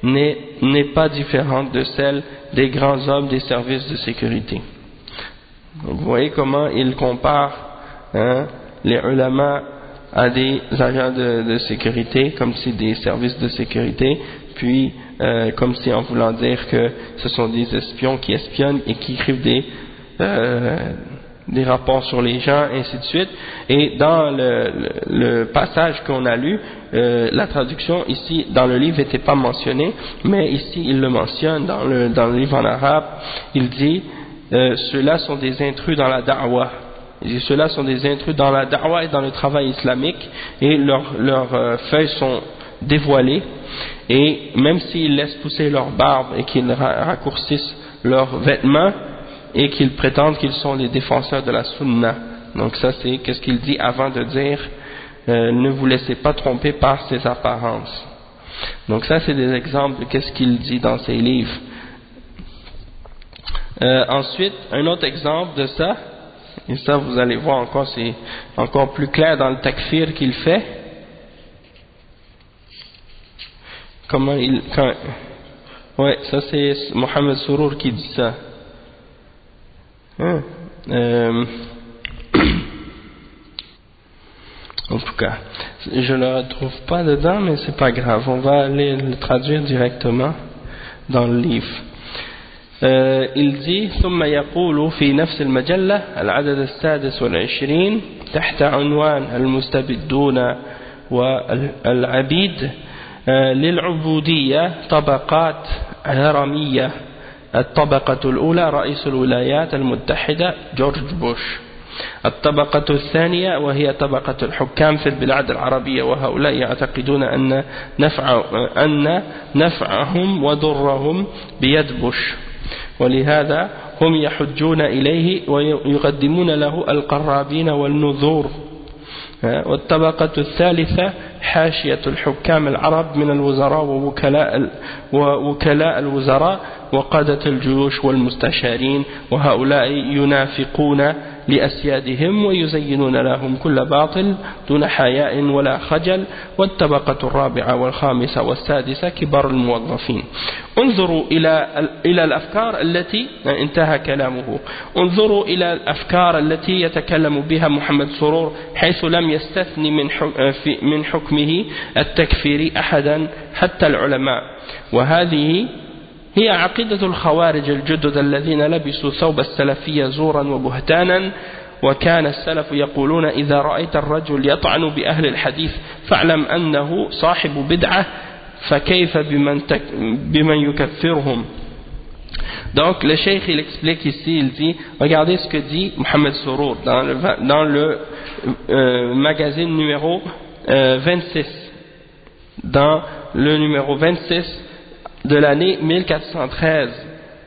n'est pas différente de celle des grands hommes des services de sécurité. Donc, vous voyez comment il compare les ulama à des agents de sécurité, comme si des services de sécurité, puis comme si en voulant dire que ce sont des espions qui espionnent et qui écrivent des rapports sur les gens, ainsi de suite. Et dans le passage qu'on a lu, la traduction ici dans le livre n'était pas mentionnée, mais ici il le mentionne dans le livre en arabe. Il dit ceux-là sont des intrus dans la da'wah. Il dit ceux-là sont des intrus dans la da'wah et dans le travail islamique, et leurs feuilles sont dévoilées, et même s'ils laissent pousser leur barbe et qu'ils raccourcissent leurs vêtements, et qu'ils prétendent qu'ils sont les défenseurs de la sunna. Donc ça c'est qu'est-ce qu'il dit avant de dire ne vous laissez pas tromper par ces apparences. Donc ça c'est des exemples de qu'est-ce qu'il dit dans ses livres. Ensuite, un autre exemple de ça, et ça vous allez voir encore, c'est encore plus clair dans le takfir qu'il fait. Comment ouais, ça c'est Mohamed Sourour qui dit ça. En tout cas, je ne le retrouve pas dedans, mais c'est pas grave, on va aller le traduire directement dans le livre. Il dit ثم يقول في نفس المجلة العدد السادس والعشرين تحت عنوان المستبدون والعبيد للعبودية طبقات هرمية. الطبقة الأولى رئيس الولايات المتحدة جورج بوش. الطبقة الثانية وهي طبقة الحكام في البلاد العربية، وهؤلاء يعتقدون أن نفعهم وضرهم بيد بوش، ولهذا هم يحجون إليه ويقدمون له القرابين والنذور. والطبقة الثالثة حاشية الحكام العرب من الوزراء ووكلاء الوزراء وقادة الجيوش والمستشارين، وهؤلاء ينافقون لأسيادهم ويزينون لهم كل باطل دون حياء ولا خجل. والطبقة الرابعة والخامسة والسادسة كبار الموظفين. انظروا إلى الأفكار التي انتهى كلامه. انظروا إلى الأفكار التي يتكلم بها محمد سرور، حيث لم يستثني من حكمه التكفير أحدا حتى العلماء. وهذه هي عقيدة الخوارج الجدد الذين لبسوا ثوب السلفية زورا وبهتانا. وكان السلف يقولون إذا رأيت الرجل يطعن بأهل الحديث فاعلم أنه صاحب بدعة فكيف بمن يكفرهم. Donc le cheikh il explique ici, il dit, regardez ce que dit Mohamed Sourour dans le magazine numéro 26, dans le numéro 26 de l'année 1413,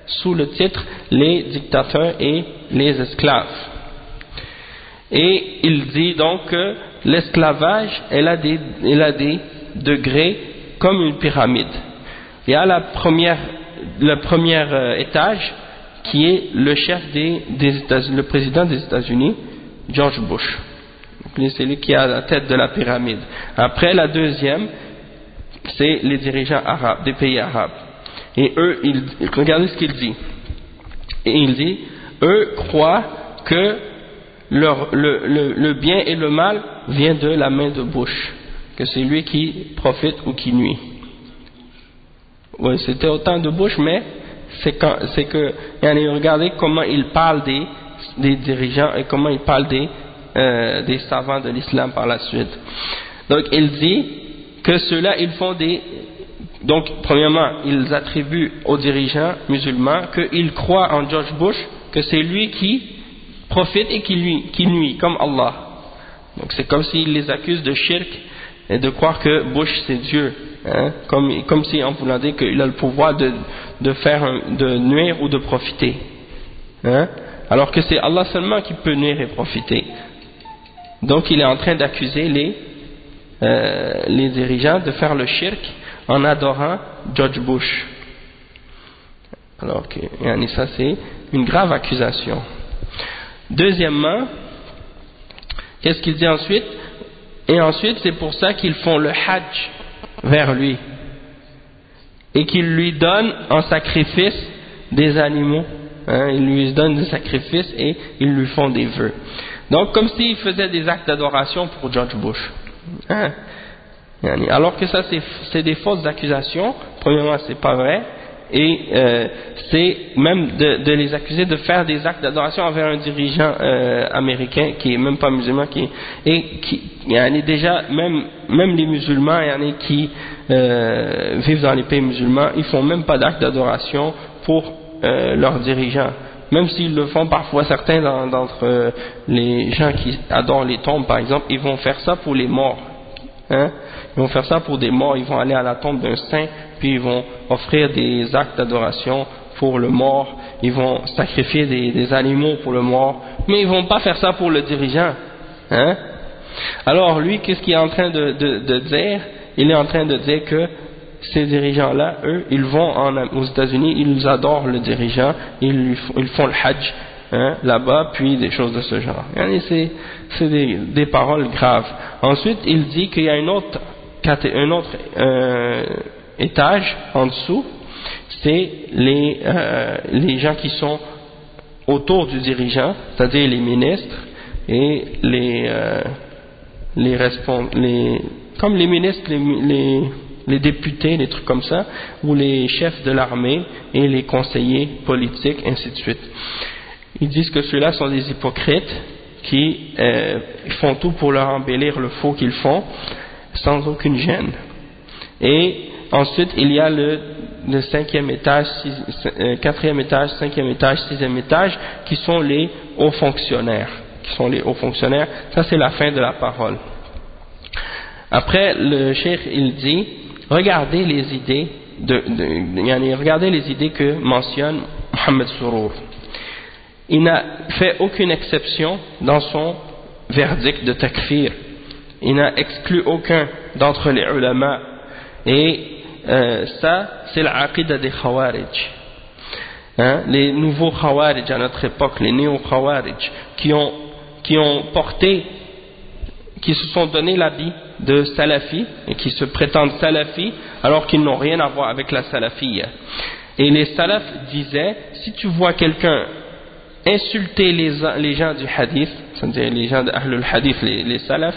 sous le titre Les dictateurs et les esclaves. Et il dit donc que l'esclavage elle a des degrés comme une pyramide. Il y a le premier étage qui est le chef le président des États-Unis, George Bush. C'est lui qui est à la tête de la pyramide. Après, la deuxième, c'est les dirigeants arabes, des pays arabes. Et eux, regardez ce qu'il dit. Et il dit, eux croient que le bien et le mal vient de la main de Bush, que c'est lui qui profite ou qui nuit. Oui, c'était autant de Bush, mais c'est que regardez comment il parle des dirigeants et comment il parle des savants de l'islam par la suite. Donc il dit que ceux-là ils font donc premièrement ils attribuent aux dirigeants musulmans qu'ils croient en George Bush, que c'est lui qui profite et qui nuit comme Allah. Donc c'est comme s'ils les accusent de shirk et de croire que Bush c'est Dieu, hein? Comme si on voulait dire qu'il a le pouvoir de nuire ou de profiter, hein? Alors que c'est Allah seulement qui peut nuire et profiter. Donc il est en train d'accuser les dirigeants de faire le shirk en adorant George Bush. Alors que ça c'est une grave accusation. Deuxièmement, qu'est-ce qu'il dit ensuite? Et ensuite c'est pour ça qu'ils font le hajj vers lui et qu'ils lui donnent en sacrifice des animaux, hein? Ils lui donnent des sacrifices et ils lui font des vœux. Donc comme s'ils faisaient des actes d'adoration pour George Bush, hein? Alors que ça c'est des fausses accusations. Premièrement c'est pas vrai, et c'est même de les accuser de faire des actes d'adoration envers un dirigeant américain qui est même pas musulman, déjà même les musulmans qui vivent dans les pays musulmans, ils font même pas d'actes d'adoration pour leurs dirigeants. Même s'ils le font parfois, certains d'entre les gens qui adorent les tombes par exemple, ils vont faire ça pour les morts. Ils vont faire ça pour des morts, ils vont aller à la tombe d'un saint, puis ils vont offrir des actes d'adoration pour le mort, ils vont sacrifier des animaux pour le mort, mais ils vont pas faire ça pour le dirigeant. Alors lui, qu'est-ce qu'il est en train de dire? Il est en train de dire que ces dirigeants-là, eux, ils vont aux États-Unis, ils adorent le dirigeant, ils font le hajj là-bas, puis des choses de ce genre. C'est des paroles graves. Ensuite, il dit qu'il y a un autre étage en dessous, c'est les gens qui sont autour du dirigeant, c'est-à-dire les ministres et comme les ministres, les députés, les trucs comme ça, ou les chefs de l'armée et les conseillers politiques, ainsi de suite. Ils disent que ceux-là sont des hypocrites qui font tout pour leur embellir le faux qu'ils font sans aucune gêne. Et ensuite, il y a le 5e étage, 4e étage, 5e étage, 6e étage, qui sont les hauts fonctionnaires. Ça, c'est la fin de la parole. Après, le cheikh, il dit, regardez les idées que mentionne Mohamed Surur. Il n'a fait aucune exception dans son verdict de takfir. Il n'a exclu aucun d'entre les ulama. Et ça, c'est l'aqida des Khawarij. Les nouveaux Khawarij à notre époque, les néo-Khawarij, qui se sont donné l'habit de Salafi et qui se prétendent Salafi alors qu'ils n'ont rien à voir avec la Salafiyya. Et les Salafs disaient, si tu vois quelqu'un insulter les gens du hadith, c'est-à-dire les gens d'Ahlul Hadith, les Salafs,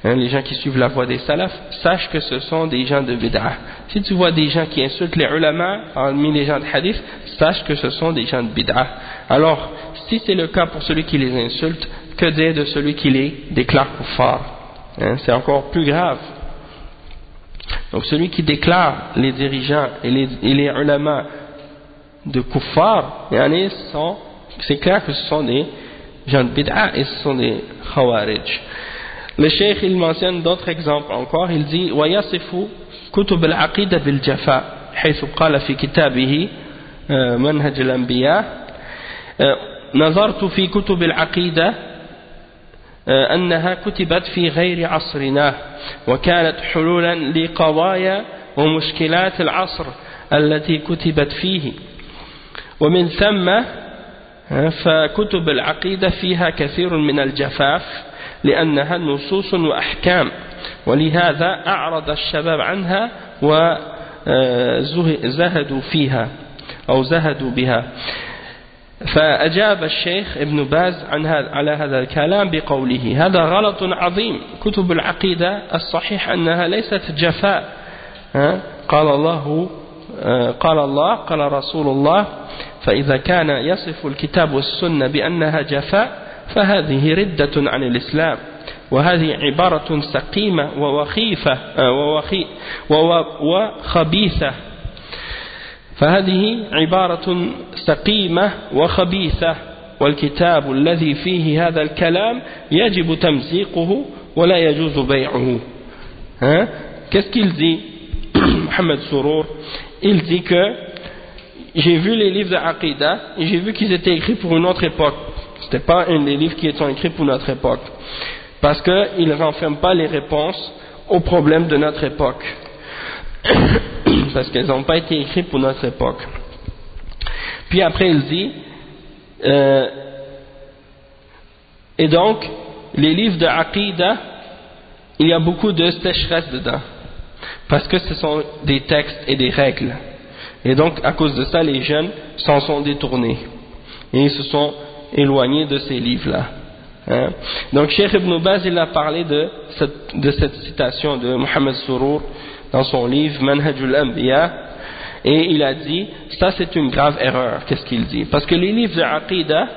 les gens qui suivent la voie des Salafs, sache que ce sont des gens de bid'ah. Si tu vois des gens qui insultent les ulama parmi les gens de hadith, sache que ce sont des gens de bid'ah. Alors, si c'est le cas pour celui qui les insulte, que dire de celui qui les déclare kuffar? C'est encore plus grave. Donc celui qui déclare les dirigeants et les ulama de kuffar, c'est clair que ce sont des gens de bid'ah et ce sont des khawarij. Le cheikh, il mentionne d'autres exemples encore. Il dit ويصف كتب العقيدة بالجفاء حيث قال في كتابه منهج الأنبياء نظرت في كتب العقيدة أنها كتبت في غير عصرنا وكانت حلولا لقضايا ومشكلات العصر التي كتبت فيه ومن ثم فكتب العقيدة فيها كثير من الجفاف لأنها نصوص وأحكام ولهذا أعرض الشباب عنها وزهدوا فيها أو زهدوا بها. فأجاب الشيخ ابن باز على هذا الكلام بقوله هذا غلط عظيم. كتب العقيدة الصحيح أنها ليست جفاء. قال الله قال رسول الله فإذا كان يصف الكتاب والسنة بأنها جفاء فهذه ردة عن الإسلام وهذه عبارة سقيمة ووخيفة وخبيثة فهذه عبارة سقيمة وخبيثة والكتاب الذي فيه هذا الكلام يجب تمزيقه ولا يجوز بيعه. Qu'est-ce qu'il dit Mohamed Surur? Il dit que j'ai vu les livres de Aqidah et j'ai vu qu'ils étaient écrits pour une autre époque. Ce n'était pas un des livres qui sont écrits pour notre époque. Parce qu'ils ne renferment pas les réponses aux problèmes de notre époque. Parce qu'elles n'ont pas été écrites pour notre époque. Puis après il dit et donc les livres de Aqidah, il y a beaucoup de sécheresse dedans. Parce que ce sont des textes et des règles. Et donc à cause de ça les jeunes s'en sont détournés. Et ils se sont éloignés de ces livres-là. Donc Cheikh Ibn Baz il a parlé de cette citation de Mohamed Surur dans son livre Manhajul Anbiya Et il a dit, ça c'est une grave erreur. Qu'est-ce qu'il dit? Parce que les livres de Aqidah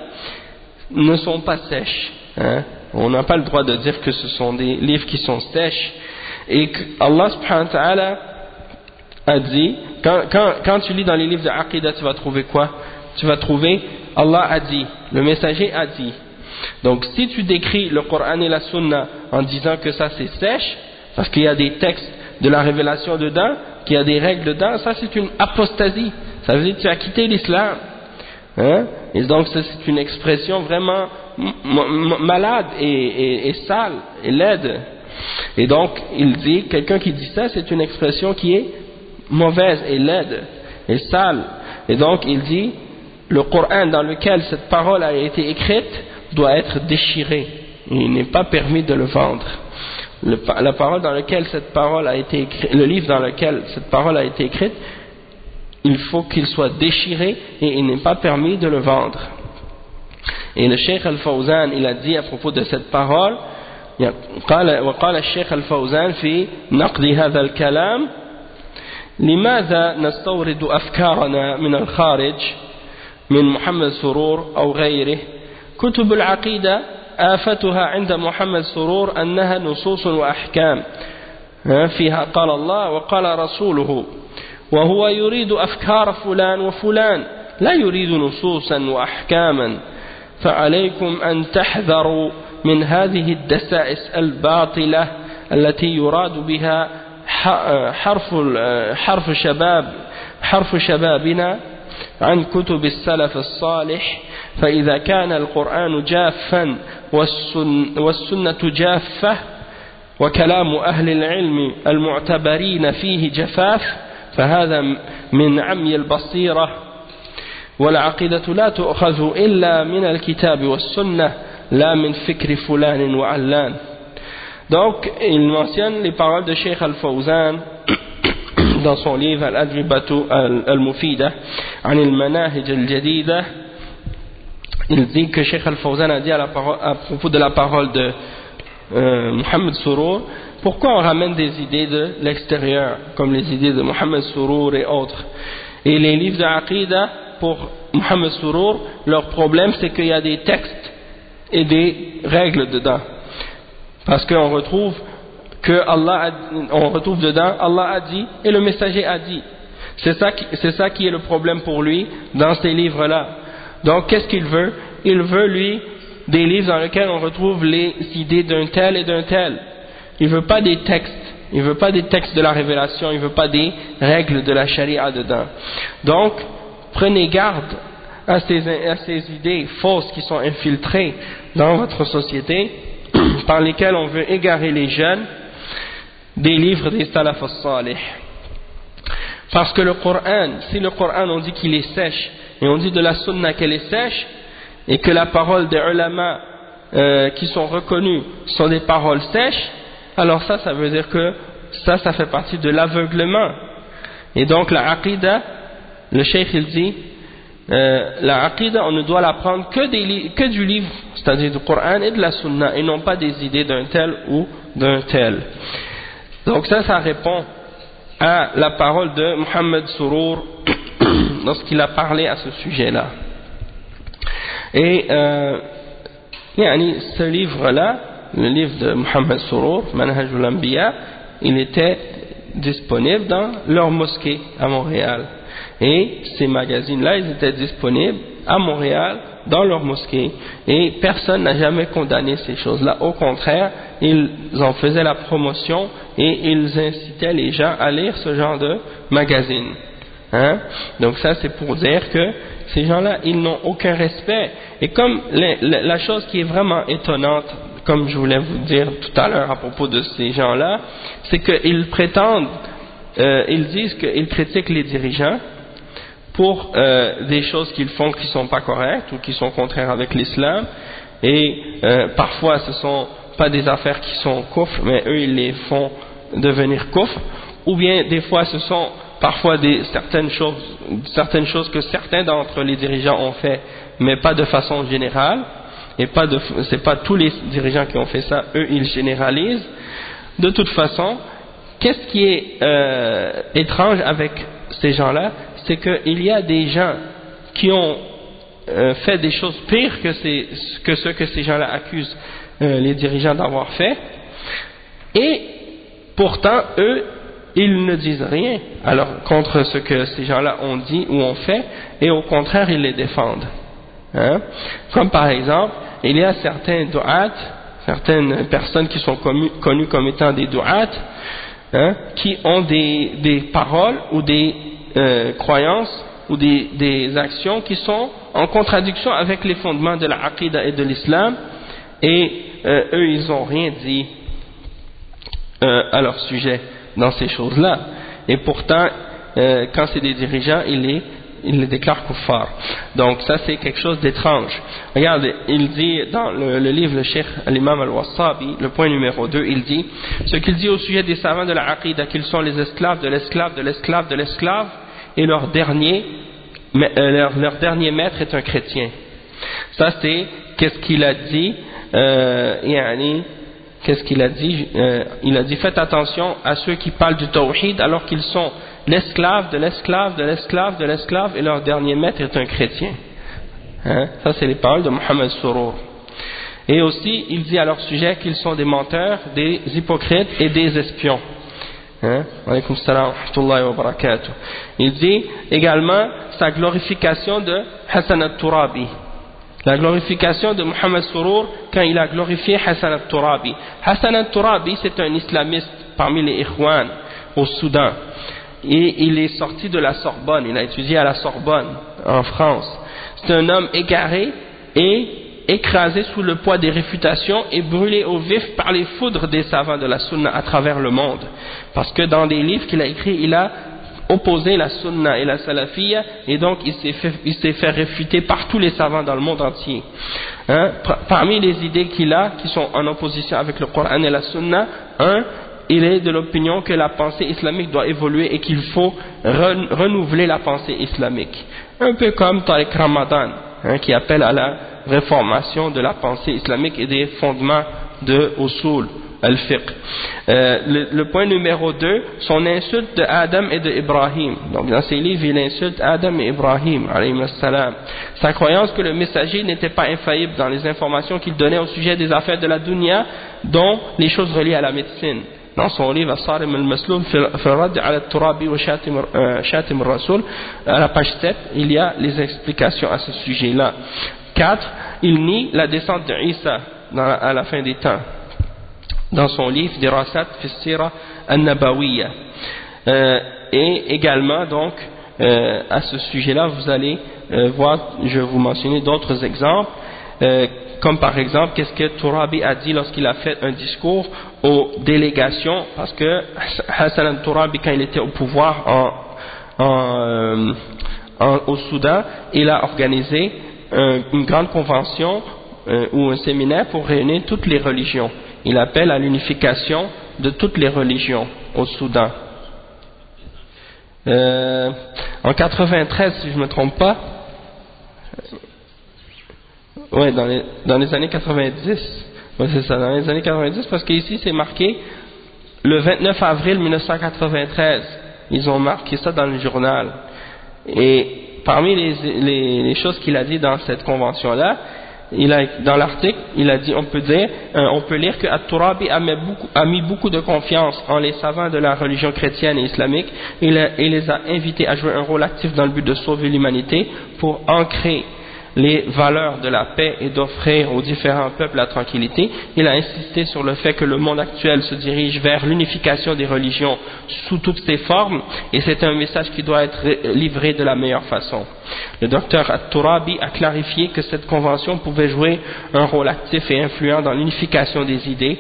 ne sont pas sèches. Hein? On n'a pas le droit de dire que ce sont des livres qui sont sèches. Et que Allah subhanahu wa ta'ala a dit, quand tu lis dans les livres de Aqidah, tu vas trouver quoi? Tu vas trouver Allah a dit, le messager a dit. Donc si tu décris le Coran et la Sunna en disant que ça c'est sèche, parce qu'il y a des textes de la révélation dedans, qu'il y a des règles dedans, ça c'est une apostasie. Ça veut dire que tu as quitté l'islam. Hein? Et donc c'est une expression vraiment malade et sale et laide. Et donc il dit, quelqu'un qui dit ça, c'est une expression qui est mauvaise et laide et sale. Et donc il dit, le Coran dans lequel cette parole a été écrite doit être déchiré. Il n'est pas permis de le vendre. La parole dans laquelle cette parole a été écrite, le livre dans lequel cette parole a été écrite, il faut qu'il soit déchiré et il n'est pas permis de le vendre. Et le Cheikh Al-Fawzan, il a dit à propos de cette parole, وقال الشيخ الفوزان في نقد هذا الكلام لماذا نستورد أفكارنا من الخارج من محمد سرور أو غيره. كتب العقيدة آفتها عند محمد سرور أنها نصوص وأحكام فيها قال الله وقال رسوله، وهو يريد أفكار فلان وفلان لا يريد نصوصا وأحكاما، فعليكم أن تحذروا من هذه الدسائس الباطلة التي يراد بها حرف شبابنا عن كتب السلف الصالح. فإذا كان القرآن جافا والسنة جافة وكلام أهل العلم المعتبرين فيه جفاف فهذا من عمي البصيرة، والعقيدة لا تؤخذ إلا من الكتاب والسنة لا من فكر فلان وعلان. Donc il mentionne les paroles de Cheikh Al-Fawzan dans son livre Al-Adribatu Al-Mufida عن المناهج الجديدة. Il dit que Cheikh Al-Fawzan a dit à propos de la parole de Mohamed Surur, pourquoi on ramène des idées de l'extérieur comme les idées de Mohamed Surur et autres. Et les livres de Aqidah pour Mohamed Surur, leur problème c'est qu'il y a des textes et des règles dedans, parce qu'on retrouve on retrouve dedans Allah a dit et le messager a dit. C'est ça qui est le problème pour lui dans ces livres là. Donc qu'est-ce qu'il veut? Il veut lui des livres dans lesquels on retrouve les idées d'un tel et d'un tel. Il veut pas des textes, il veut pas des textes de la révélation, il veut pas des règles de la charia dedans. Donc prenez garde à ces idées fausses qui sont infiltrées dans votre société, par lesquelles on veut égarer les jeunes des livres des salaf as-salih. Parce que le Coran, si le Coran on dit qu'il est sèche, et on dit de la sunna qu'elle est sèche, et que la parole des ulama qui sont reconnus sont des paroles sèches, alors ça veut dire que ça fait partie de l'aveuglement. Et donc la aqidah, le cheikh il dit, la aqidah on ne doit l'apprendre que du livre, c'est-à-dire du Coran et de la sunna, et non pas des idées d'un tel ou d'un tel. Donc ça répond à la parole de Mohamed Surur lorsqu'il a parlé à ce sujet-là. Et ce livre-là, le livre de Mohamed Surur, Manhajul Anbiya, il était disponible dans leur mosquée à Montréal. Et ces magazines-là, ils étaient disponibles à Montréal dans leur mosquée. Et personne n'a jamais condamné ces choses-là. Au contraire, ils en faisaient la promotion et ils incitaient les gens à lire ce genre de magazines. Hein? Donc ça c'est pour dire que ces gens-là ils n'ont aucun respect. Et comme la chose qui est vraiment étonnante, comme je voulais vous dire tout à l'heure à propos de ces gens-là, c'est qu'ils prétendent, ils disent qu'ils critiquent les dirigeants pour des choses qu'ils font qui ne sont pas correctes ou qui sont contraires avec l'islam, et parfois ce ne sont pas des affaires qui sont kufr, mais eux ils les font devenir kufr, ou bien des fois ce sont parfois certaines choses que certains d'entre les dirigeants ont fait, mais pas de façon générale, et c'est pas tous les dirigeants qui ont fait ça, eux ils généralisent. De toute façon, qu'est-ce qui est étrange avec ces gens-là, c'est qu'il y a des gens qui ont fait des choses pires que ce que ces gens-là accusent les dirigeants d'avoir fait, et pourtant eux ils ne disent rien alors contre ce que ces gens-là ont dit ou ont fait, et au contraire ils les défendent, hein? Comme par exemple, il y a certains du'at, certaines personnes qui sont connues comme étant des du'at, hein, qui ont des paroles ou des croyances ou des actions qui sont en contradiction avec les fondements de la aqida et de l'islam, et eux ils n'ont rien dit à leur sujet dans ces choses-là, et pourtant quand c'est des dirigeants ils les déclarent kuffar. Donc ça c'est quelque chose d'étrange. Regardez, il dit dans le livre le Cheikh l'imam al-Wassabi, le point numéro 2, il dit ce qu'il dit au sujet des savants de la aqida, qu'ils sont les esclaves de l'esclave de l'esclave de l'esclave, et leur dernier maître est un chrétien. Ça c'est qu'est-ce qu'il a dit, qu'est-ce qu'il a dit, il a dit faites attention à ceux qui parlent du tawhid alors qu'ils sont l'esclave de l'esclave de l'esclave de l'esclave, et leur dernier maître est un chrétien, hein? Ça c'est les paroles de Mohammed Surur. Et aussi il dit à leur sujet qu'ils sont des menteurs, des hypocrites et des espions, hein? Wa alaykum salam wa rahmatullahi wa barakatuh. Il dit également sa glorification de Hassan al-Turabi, la glorification de Mohammed Surur quand il a glorifié Hassan al-Turabi. Hassan al-Turabi c'est un islamiste parmi les Ikhwan au Soudan, et il est sorti de la Sorbonne, il a étudié à la Sorbonne en France. C'est un homme égaré et écrasé sous le poids des réfutations et brûlé au vif par les foudres des savants de la Sunna à travers le monde, parce que dans des livres qu'il a écrits il a opposé la Sunna et la Salafiyya, et donc il s'est fait réfuter par tous les savants dans le monde entier, hein? Parmi les idées qu'il a qui sont en opposition avec le Coran et la Sunna, il est de l'opinion que la pensée islamique doit évoluer et qu'il faut renouveler la pensée islamique, un peu comme Tariq Ramadan, hein, qui appelle à la réformation de la pensée islamique et des fondements de usul al-fiqh. Le point numéro 2, son insulte de Adam et de Ibrahim. Donc dans ses livres il insulte Adam et Ibrahim alayhim salam. Sa croyance que le messager n'était pas infaillible dans les informations qu'il donnait au sujet des affaires de la dunya, dont les choses reliées à la médecine. Dans son livre As-Sarim al-Masloul fi al-Radd ala al-Turabi wa Shatim al-Rasul, à la page 7, il y a les explications à ce sujet-là. 4. Il nie la descente de Isa à la fin des temps, dans son livre Dirasat fi Sira al-Nabawiyya. Et également donc à ce sujet-là vous allez voir, je vais vous mentionner d'autres exemples, comme par exemple qu'est-ce que Turabi a dit lorsqu'il a fait un discours aux délégations, parce que Hassan al-Turabi quand il était au pouvoir au Soudan, il a organisé une grande convention ou un séminaire pour réunir toutes les religions. Il appelle à l'unification de toutes les religions au Soudan. En 93 si je ne me trompe pas, ouais, dans les années 90, ouais, c'est ça, dans les années 90, parce qu'ici c'est marqué le 29 avril 1993, ils ont marqué ça dans le journal. Et parmi les choses qu'il a dit dans cette convention-là, dans l'article, il a dit, on peut lire que At-Turabi a mis beaucoup de confiance en les savants de la religion chrétienne et islamique, et les a invités à jouer un rôle actif dans le but de sauver l'humanité pour ancrer les valeurs de la paix et d'offrir aux différents peuples la tranquillité. Il a insisté sur le fait que le monde actuel se dirige vers l'unification des religions sous toutes ses formes, et c'est un message qui doit être livré de la meilleure façon. Le docteur At-Turabi a clarifié que cette convention pouvait jouer un rôle actif et influent dans l'unification des idées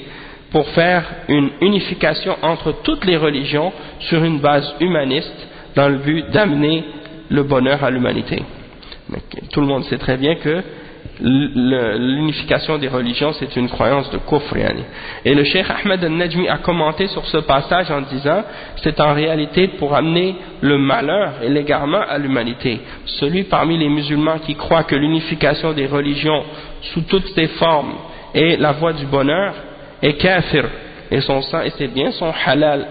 pour faire une unification entre toutes les religions sur une base humaniste dans le but d'amener le bonheur à l'humanité. Tout le monde sait très bien que l'unification des religions c'est une croyance de kufr. Et le Cheikh Ahmed al-Najmi a commenté sur ce passage en disant c'est en réalité pour amener le malheur et l'égarement à l'humanité. Celui parmi les musulmans qui croit que l'unification des religions sous toutes ses formes est la voie du bonheur est kafir, et son sang et ses biens sont halal,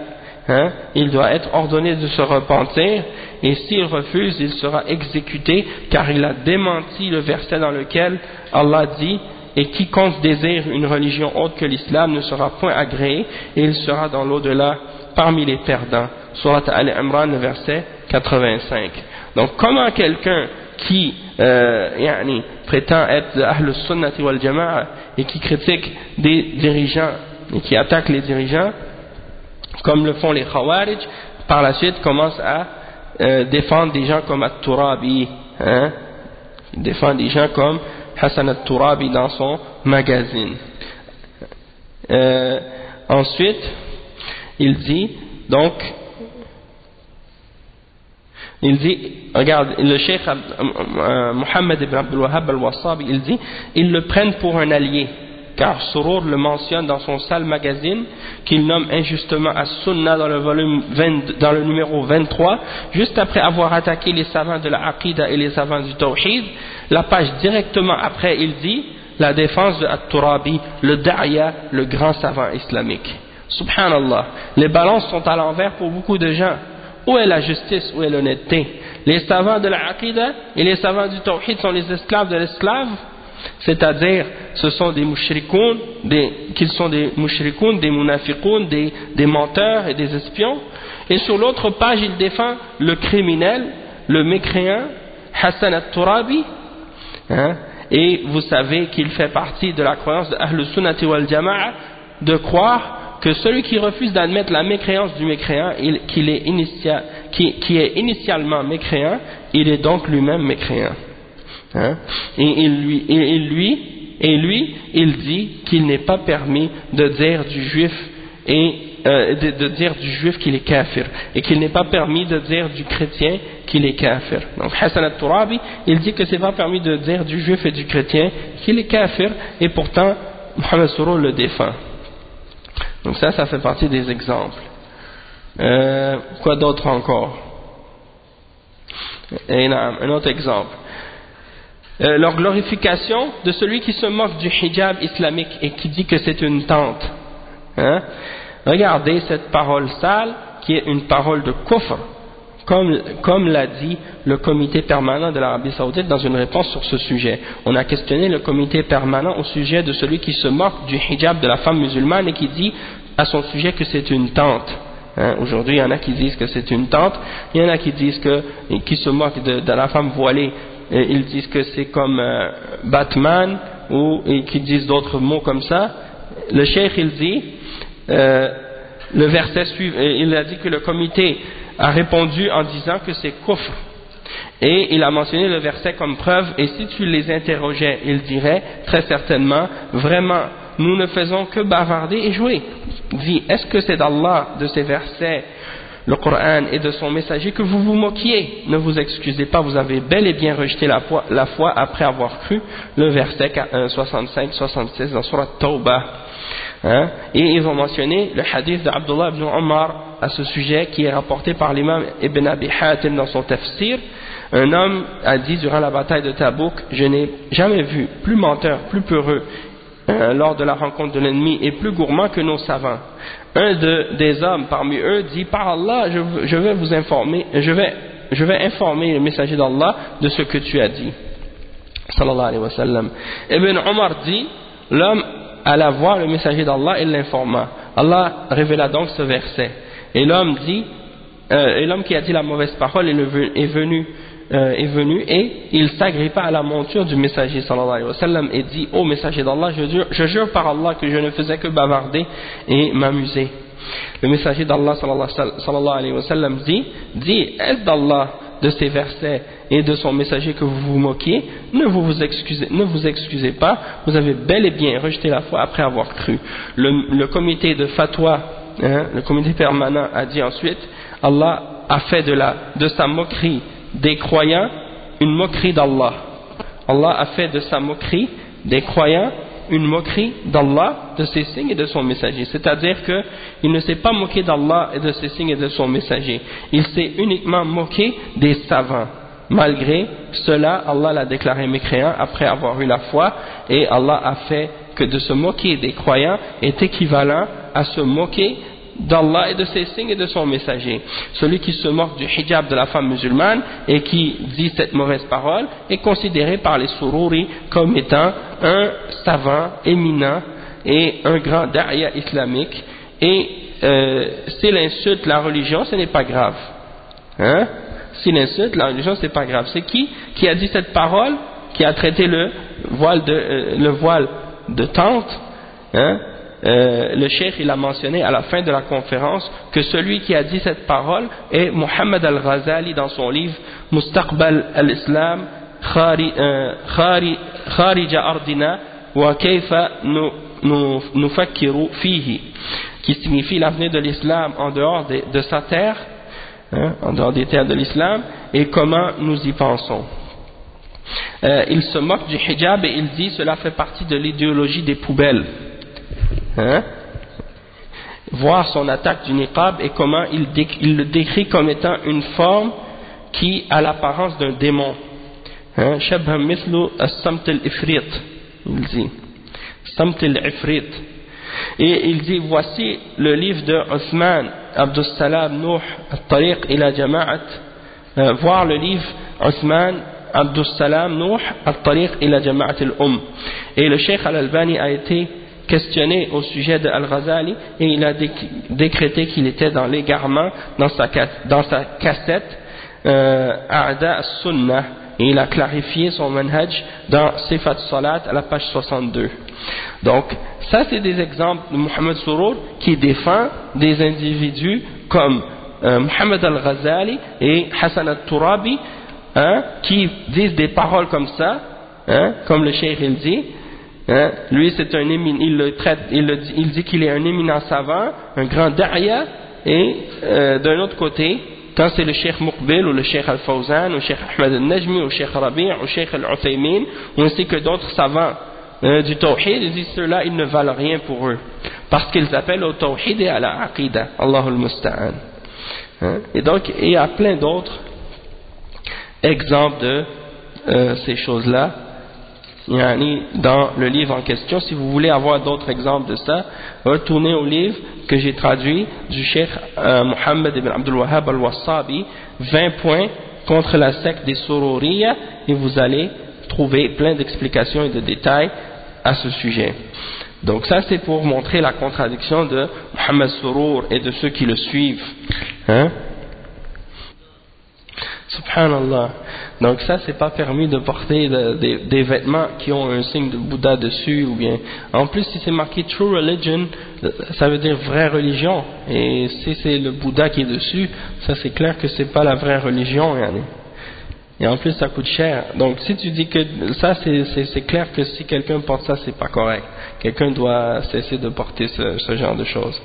hein? Il doit être ordonné de se repentir et s'il refuse, il sera exécuté, car il a démenti le verset dans lequel Allah dit « Et quiconque désire une religion autre que l'islam ne sera point agréé, et il sera dans l'au-delà parmi les perdants. » Surat Al-Imran, le verset 85. Donc comment quelqu'un qui prétend être de Ahl Sunnati wal Jama'a et qui critique des dirigeants et qui attaque les dirigeants, comme le font les Khawarij, par la suite commence à défendre des gens comme At-Turabi, il défend des gens comme Hassan At-Turabi dans son magazine. Ensuite, il dit, donc, il dit, regarde, le cheikh Mohammed ibn Abdul Wahhab al-Wassabi, il dit, ils le prennent pour un allié, car Surur le mentionne dans son sale magazine, qu'il nomme injustement As-Sunnah dans le numéro 23, juste après avoir attaqué les savants de la Aqidah et les savants du Tawhid. La page directement après, il dit, la défense de At-Turabi, le Da'ya, le grand savant islamique. Subhanallah, les balances sont à l'envers pour beaucoup de gens. Où est la justice, où est l'honnêteté? Les savants de la Aqidah et les savants du Tawhid sont les esclaves de l'esclave, c'est-à-dire ce sont des mushrikoun, qu'ils sont des mushrikoun, des munafiqoun, des menteurs et des espions. Et sur l'autre page, il défend le criminel, le mécréant, Hassan At-Turabi, et vous savez qu'il fait partie de la croyance de Ahl Sunnati wal Jama'a de croire que celui qui refuse d'admettre la mécréance du mécréant, qui est initialement mécréant, il est donc lui-même mécréant. Et lui, il dit qu'il n'est pas permis de dire du juif qu'il est kafir, et qu'il n'est pas permis de dire du chrétien qu'il est kafir. Donc Hassan At-Turabi, il dit que c'est pas permis de dire du juif et du chrétien qu'il est kafir, et pourtant Mohammed Surur le défend. Donc ça fait partie des exemples. Quoi d'autre encore? Un autre exemple. Leur glorification de celui qui se moque du hijab islamique et qui dit que c'est une tente. Regardez cette parole sale qui est une parole de kufr, comme l'a dit le comité permanent de l'Arabie Saoudite dans une réponse sur ce sujet. On a questionné le comité permanent au sujet de celui qui se moque du hijab de la femme musulmane et qui dit à son sujet que c'est une tente. Aujourd'hui, il y en a qui disent que c'est une tente, il y en a qui disent qui se moquent de la femme voilée, et ils disent que c'est comme Batman, et qui disent d'autres mots comme ça. Le cheikh, il dit, le verset suivant, il a dit que le comité a répondu en disant que c'est kufr, et il a mentionné le verset comme preuve, et si tu les interrogeais, ils diraient très certainement, vraiment, nous ne faisons que bavarder et jouer. Dis, est-ce que c'est d'Allah, de ces versets, le Coran et de son messager que vous vous moquiez? Ne vous excusez pas, vous avez bel et bien rejeté la foi après avoir cru. Le verset 65-66 dans Surat Tawbah. Et ils ont mentionné le hadith d'Abdullah ibn Omar à ce sujet, qui est rapporté par l'imam Ibn Abi Hatim dans son tafsir. Un homme a dit durant la bataille de Tabouk, je n'ai jamais vu plus menteur, plus peureux lors de la rencontre de l'ennemi et plus gourmand que nos savants. Un des hommes parmi eux dit, par Allah, je vais vous informer, je vais informer le messager d'Allah de ce que tu as dit. Sallallahu alayhi wa sallam. Ibn Omar dit, l'homme alla voir le messager d'Allah et l'informa. Allah révéla donc ce verset. Et l'homme qui a dit la mauvaise parole est venu et il s'agrippa à la monture du messager sallallahu alayhi wa sallam et dit, ô messager d'Allah, je jure par Allah que je ne faisais que bavarder et m'amuser. Le messager d'Allah sallallahu alayhi wa sallam dit, est-ce d'Allah, de ces versets et de son messager que vous vous moquiez? Ne vous excusez pas, vous avez bel et bien rejeté la foi après avoir cru. Le comité de fatwa, le comité permanent a dit ensuite, Allah a fait de sa moquerie des croyants une moquerie d'Allah. Allah a fait de sa moquerie des croyants une moquerie d'Allah, de ses signes et de son messager. C'est-à-dire qu'il ne s'est pas moqué d'Allah et de ses signes et de son messager. Il s'est uniquement moqué des savants. Malgré cela, Allah l'a déclaré mécréant après avoir eu la foi, et Allah a fait que de se moquer des croyants est équivalent à se moquer d'Allah et de ses signes et de son messager. Celui qui se moque du hijab de la femme musulmane et qui dit cette mauvaise parole est considéré par les Sururi comme étant un savant éminent et un grand da'ya islamique, et s'il insulte la religion, ce n'est pas grave. Hein? S'il insulte la religion, ce n'est pas grave. C'est qui a dit cette parole, qui a traité le voile de tente, hein? Le cheikh il a mentionné à la fin de la conférence que celui qui a dit cette parole est Muhammad al-Ghazali dans son livre Mustaqbal al-Islam Kharija Ardina wa Kayfa Nufakkiru Fihi, qui signifie l'avenir de l'islam en dehors de sa terre, hein, en dehors des terres de l'islam, et comment nous y pensons. Il se moque du hijab et il dit cela fait partie de l'idéologie des poubelles. Hein? Voir son attaque du niqab et comment il le décrit comme étant une forme qui a l'apparence d'un démon. Shabha mithlu as-samt al-ifrit, il dit. Samt al-ifrit. Et il dit voici le livre de Othman Abdus Salam Nuh al-Tariq ila Jama'at, voir le livre Othman Abdus Salam Nuh al-Tariq ila Jama'at al-Umm. Et le Cheikh Al-Albani a été questionné au sujet de Al-Ghazali et il a décrété qu'il était dans l'égarement dans sa cassette A'da as-Sunnah, et il a clarifié son manhaj dans Sifat Salat à la page 62. Donc ça c'est des exemples de Muhammad Surur qui défend des individus comme Muhammad Al-Ghazali et Hassan Al-Turabi, hein, qui disent des paroles comme ça, hein, comme le cheikh il dit. Hein? Lui c'est un éminent, il dit qu'il est un éminent savant, un grand da'ya, et d'un autre côté, quand c'est le cheikh Muqbil ou le cheikh Al-Fawzan ou le cheikh Ahmed Al-Najmi ou le cheikh Rabi' ou le cheikh Al-Uthaymin, ainsi que d'autres savants du tawhid, ils disent ceux-là ils ne valent rien pour eux, parce qu'ils appellent au tawhid et à la aqida, Allahul Musta'an. Hein? Et donc il y a plein d'autres exemples de ces choses-là dans le livre en question. Si vous voulez avoir d'autres exemples de ça, retournez au livre que j'ai traduit du cheikh Muhammad ibn Abdul Wahhab al-Wassabi, 20 points contre la secte des Sururiya, et vous allez trouver plein d'explications et de détails à ce sujet. Donc ça c'est pour montrer la contradiction de Muhammad Surur et de ceux qui le suivent. Hein? Subhanallah. Donc ça c'est pas permis de porter des vêtements qui ont un signe de Bouddha dessus, ou bien en plus si c'est marqué True Religion, ça veut dire vraie religion, et si c'est le Bouddha qui est dessus, ça c'est clair que c'est pas la vraie religion, et en plus ça coûte cher. Donc si tu dis que ça c'est clair que si quelqu'un porte ça c'est pas correct, quelqu'un doit cesser de porter ce genre de choses.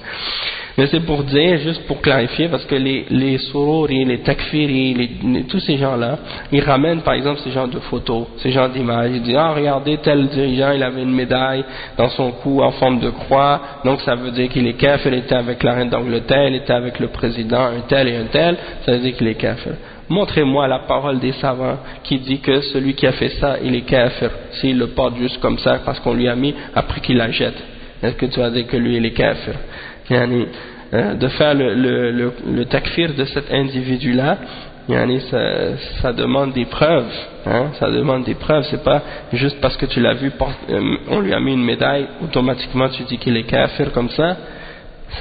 Mais c'est pour dire, juste pour clarifier, parce que les Sururi, les Takfiri, tous ces gens-là, ils ramènent par exemple ces genres de photos, ces genres d'images. Ils disent, ah regardez, tel dirigeant, il avait une médaille dans son cou en forme de croix, donc ça veut dire qu'il est kafir, il était avec la reine d'Angleterre, il était avec le président, un tel et un tel, ça veut dire qu'il est kafir. Montrez-moi la parole des savants qui dit que celui qui a fait ça, il est kafir, s'il le porte juste comme ça parce qu'on lui a mis après qu'il la jette. Est-ce que tu vas dire que lui il est kafir? De faire le takfir de cet individu-là, ça demande des preuves, hein, ça demande des preuves, c'est pas juste parce que tu l'as vu, on lui a mis une médaille, automatiquement tu dis qu'il est kafir comme ça,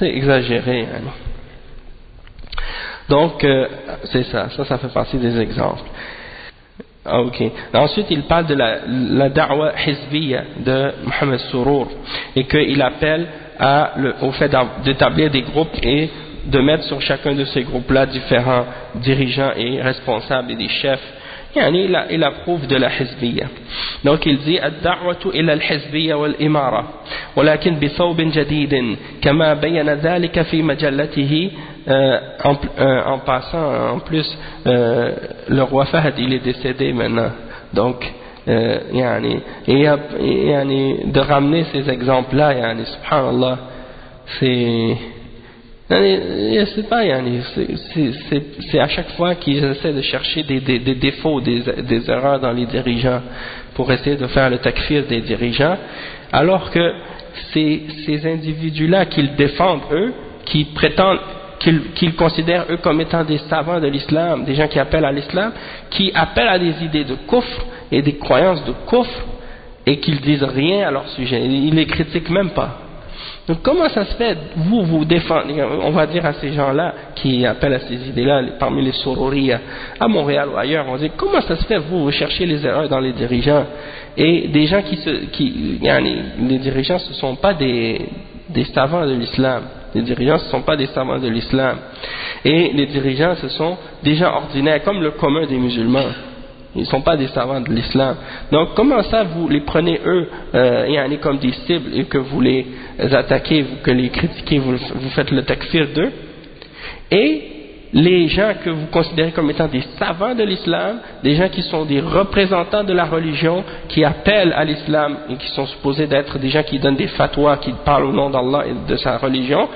c'est exagéré. Hein. Donc, c'est ça fait partie des exemples. Ah, ok. Ensuite, il parle de la da'wa hizbiyya de Muhammad Surur, et qu'il appelle au fait d'établir des groupes et de mettre sur chacun de ces groupes-là différents dirigeants et responsables et des chefs. Il approuve de la hizbiyya. Donc il dit ad-da'watu ila al-hizbiyya wal-imara walakin bi thawbin jadidin kama bayyana dhalika fi majallatihi. En passant, en plus, le roi Fahd il est décédé maintenant, donc de ramener ces exemples-là, subhanallah, c'est à chaque fois qu'ils essaient de chercher des défauts, des erreurs dans les dirigeants pour essayer de faire le takfir des dirigeants, alors que ces individus-là qu'ils défendent eux, qui prétendent, qu'ils considèrent eux comme étant des savants de l'islam, des gens qui appellent à l'islam, qui appellent à des idées de kufr et des croyances de kufr, et qu'ils disent rien à leur sujet, ils les critiquent même pas. Donc comment ça se fait, vous défendez, on va dire à ces gens-là qui appellent à ces idées-là, parmi les sororias, à Montréal ou ailleurs, on dit comment ça se fait, vous cherchez les erreurs dans les dirigeants, et des gens les dirigeants ce ne sont pas des savants de l'islam, les dirigeants ce ne sont pas des savants de l'islam, et les dirigeants ce sont des gens ordinaires, comme le commun des musulmans. Ils ne sont pas des savants de l'islam. Donc comment ça vous les prenez eux comme des cibles et que vous les attaquez, que les critiquez, vous faites le takfir d'eux, et les gens que vous considérez comme étant des savants de l'islam, des gens qui sont des représentants de la religion, qui appellent à l'islam et qui sont supposés d'être des gens qui donnent des fatwas, qui parlent au nom d'Allah et de sa religion,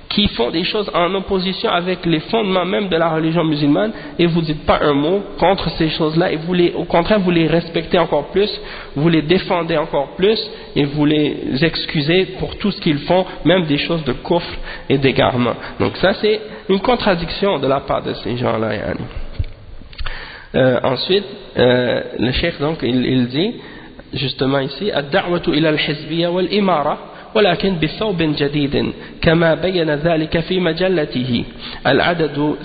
qui font des choses en opposition avec les fondements même de la religion musulmane, et vous dites pas un mot contre ces choses-là, et au contraire vous les respectez encore plus, vous les défendez encore plus, et vous les excusez pour tout ce qu'ils font, même des choses de kufr et d'égarement. Donc ça c'est une contradiction de la part de ces gens-là. Ensuite, le cheikh donc il dit justement ici ad-da'watu ila al-hizbiyya wal-imara ولكن بثوب جديد كما بين ذلك في مجلته العدد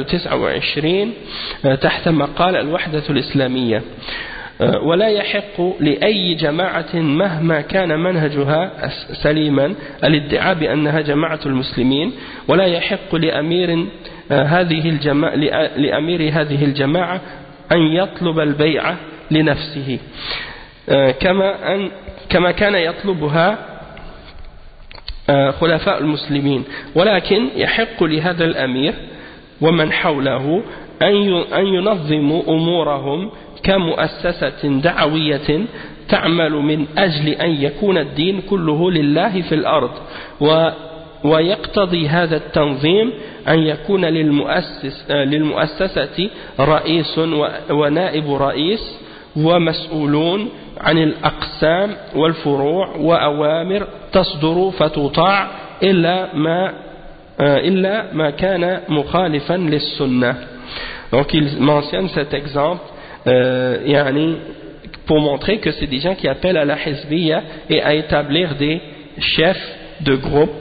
29 تحت مقال الوحدة الإسلامية. ولا يحق لأي جماعة مهما كان منهجها سليما الادعاء بأنها جماعة المسلمين، ولا يحق لأمير هذه الجماعة أن يطلب البيعة لنفسه كما كان يطلبها خلفاء المسلمين، ولكن يحق لهذا الأمير ومن حوله أن ينظموا أمورهم كمؤسسة دعوية تعمل من أجل أن يكون الدين كله لله في الأرض، ويقتضي هذا التنظيم أن يكون للمؤسسة رئيس ونائب رئيس ومسؤولون عن الأقسام والفروع وأوامر تصدر فتطاع إلا ما كان مخالفا للسنة. Donc il mentionne cet exemple pour montrer que c'est des gens qui appellent à la hizbiyya et à établir des chefs de groupe,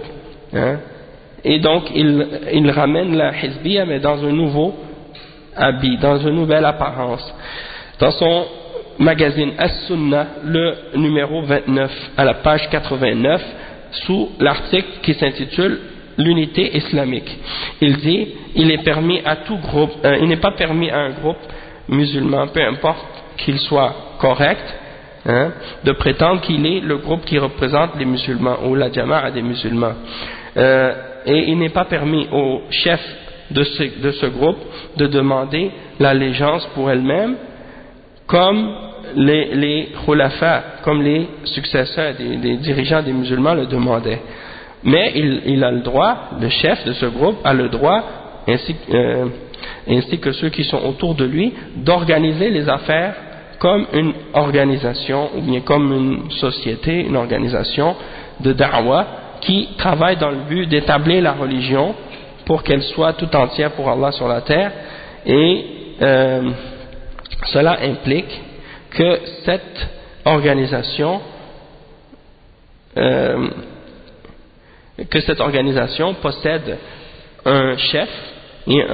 et donc il ramène la hizbiyya mais dans un nouveau habit, dans une nouvelle apparence. Dans son magazine As-Sunnah, le numéro 29 à la page 89, sous l'article qui s'intitule l'unité islamique, il dit il est permis à tout groupe, il n'est pas permis à un groupe musulman, peu importe qu'il soit correct, de prétendre qu'il est le groupe qui représente les musulmans ou la jama'a des musulmans, et il n'est pas permis au chef de ce groupe de demander l'allégeance pour elle-même comme les khulafa, comme les successeurs des dirigeants des musulmans le demandaient. Mais il a le droit, le chef de ce groupe a le droit, ainsi que ceux qui sont autour de lui, d'organiser les affaires comme une organisation ou bien comme une société, une organisation de da'wah qui travaille dans le but d'établir la religion pour qu'elle soit tout entière pour Allah sur la terre, et cela implique que cette organisation possède un chef et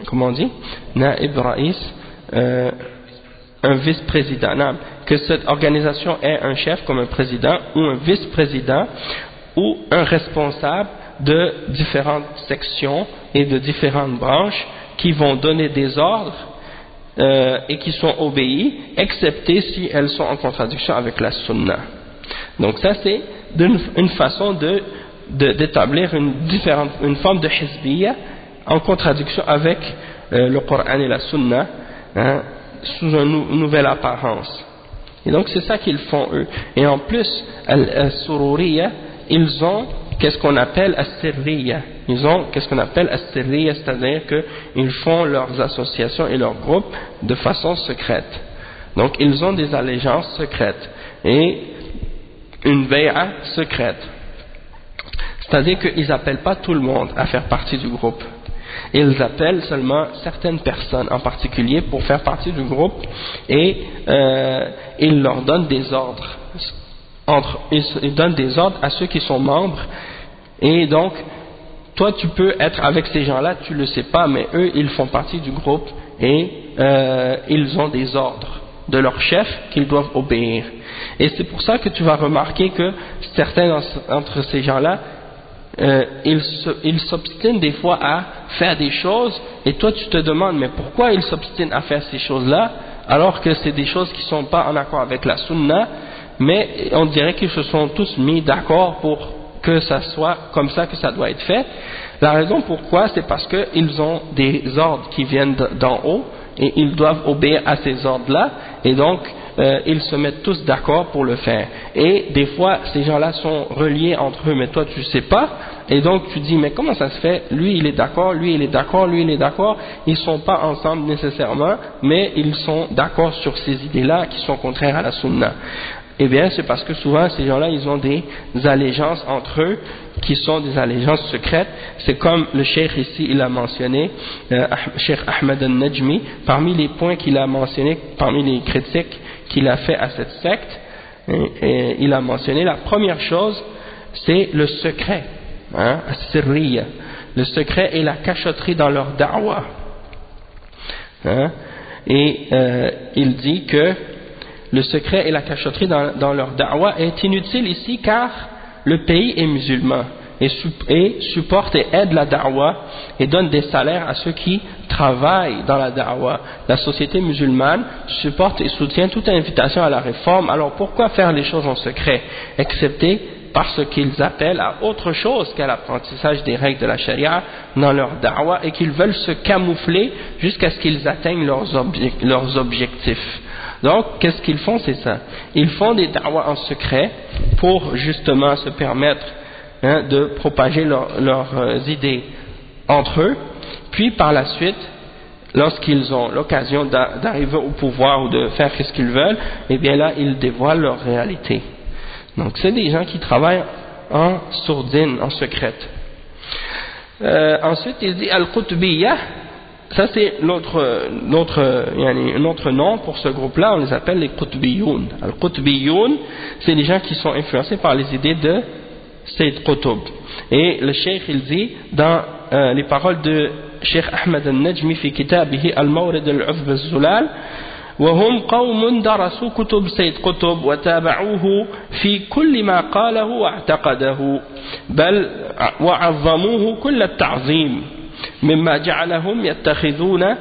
comment on dit, naib raïs, un vice-président, que cette organisation ait un chef comme un président ou un vice-président ou un responsable de différentes sections et de différentes branches qui vont donner des ordres et qui sont obéis, excepté si elles sont en contradiction avec la sunna. Donc ça c'est une façon d'établir une forme de hizbiyya en contradiction avec le Coran et la sunna, sous une nouvelle apparence. Et donc c'est ça qu'ils font eux. Et en plus, al-sururiya, ils ont qu'est-ce qu'on appelle as-sirriya. Ils ont qu'est-ce qu'on appelle as-sirriya, c'est-à-dire qu'ils font leurs associations et leurs groupes de façon secrète. Donc ils ont des allégeances secrètes et une bay'a secrète. C'est-à-dire qu'ils n'appellent pas tout le monde à faire partie du groupe. Ils appellent seulement certaines personnes en particulier pour faire partie du groupe et ils leur donnent des ordres. Ils donnent des ordres à ceux qui sont membres et donc toi tu peux être avec ces gens-là, tu ne le sais pas, mais eux ils font partie du groupe et ils ont des ordres de leur chef qu'ils doivent obéir. Et c'est pour ça que tu vas remarquer que certains d'entre ces gens-là ils s'obstinent des fois à faire des choses et toi tu te demandes mais pourquoi ils s'obstinent à faire ces choses-là alors que c'est des choses qui ne sont pas en accord avec la sunna, mais on dirait qu'ils se sont tous mis d'accord pour que ça soit comme ça que ça doit être fait. La raison pourquoi, c'est parce qu'ils ont des ordres qui viennent d'en haut et ils doivent obéir à ces ordres-là et donc ils se mettent tous d'accord pour le faire. Et des fois, ces gens-là sont reliés entre eux, mais toi tu ne sais pas, et donc tu dis, mais comment ça se fait? Lui il est d'accord, lui il est d'accord, lui il est d'accord, ils ne sont pas ensemble nécessairement, mais ils sont d'accord sur ces idées-là qui sont contraires à la sunna. Eh bien, c'est parce que souvent, ces gens-là, ils ont des allégeances entre eux, qui sont des allégeances secrètes. C'est comme le cheikh ici, il a mentionné, Cheikh Ahmed al-Najmi, parmi les points qu'il a mentionnés, parmi les critiques qu'il a fait à cette secte, et il a mentionné, la première chose, c'est le secret, as-sirriya, le secret et la cachotterie dans leur da'wa. Et il dit que le secret et la cachotterie dans leur da'wa est inutile ici car le pays est musulman et supporte et aide la da'wa et donne des salaires à ceux qui travaillent dans la da'wa. La société musulmane supporte et soutient toute invitation à la réforme, alors pourquoi faire les choses en secret, excepté parce qu'ils appellent à autre chose qu'à l'apprentissage des règles de la charia dans leur da'wa et qu'ils veulent se camoufler jusqu'à ce qu'ils atteignent leurs objectifs. Donc, qu'est-ce qu'ils font? C'est ça. Ils font des da'was en secret pour justement se permettre de propager leurs idées entre eux. Puis par la suite, lorsqu'ils ont l'occasion d'arriver au pouvoir ou de faire ce qu'ils veulent, eh bien là, ils dévoilent leur réalité. Donc, c'est des gens qui travaillent en sourdine, en secrète. Ensuite, il dit Al-Qutbiyya. Ça c'est un autre nom pour ce groupe-là, on les appelle les Qutbiyoun. Al-Qutbiyoun, c'est les gens qui sont influencés par les idées de Sayyid Qutb. Et le cheikh il dit dans les paroles de Cheikh Ahmed al-Najmi fi kitabihi al-Mawrid al-Uzb al-Zulal, وهم قوم درسوا كتب سيد قطب وتابعوه في كل ما قاله واعتقده بل وعظموه كل التعظيم مما جعلهم يتخذون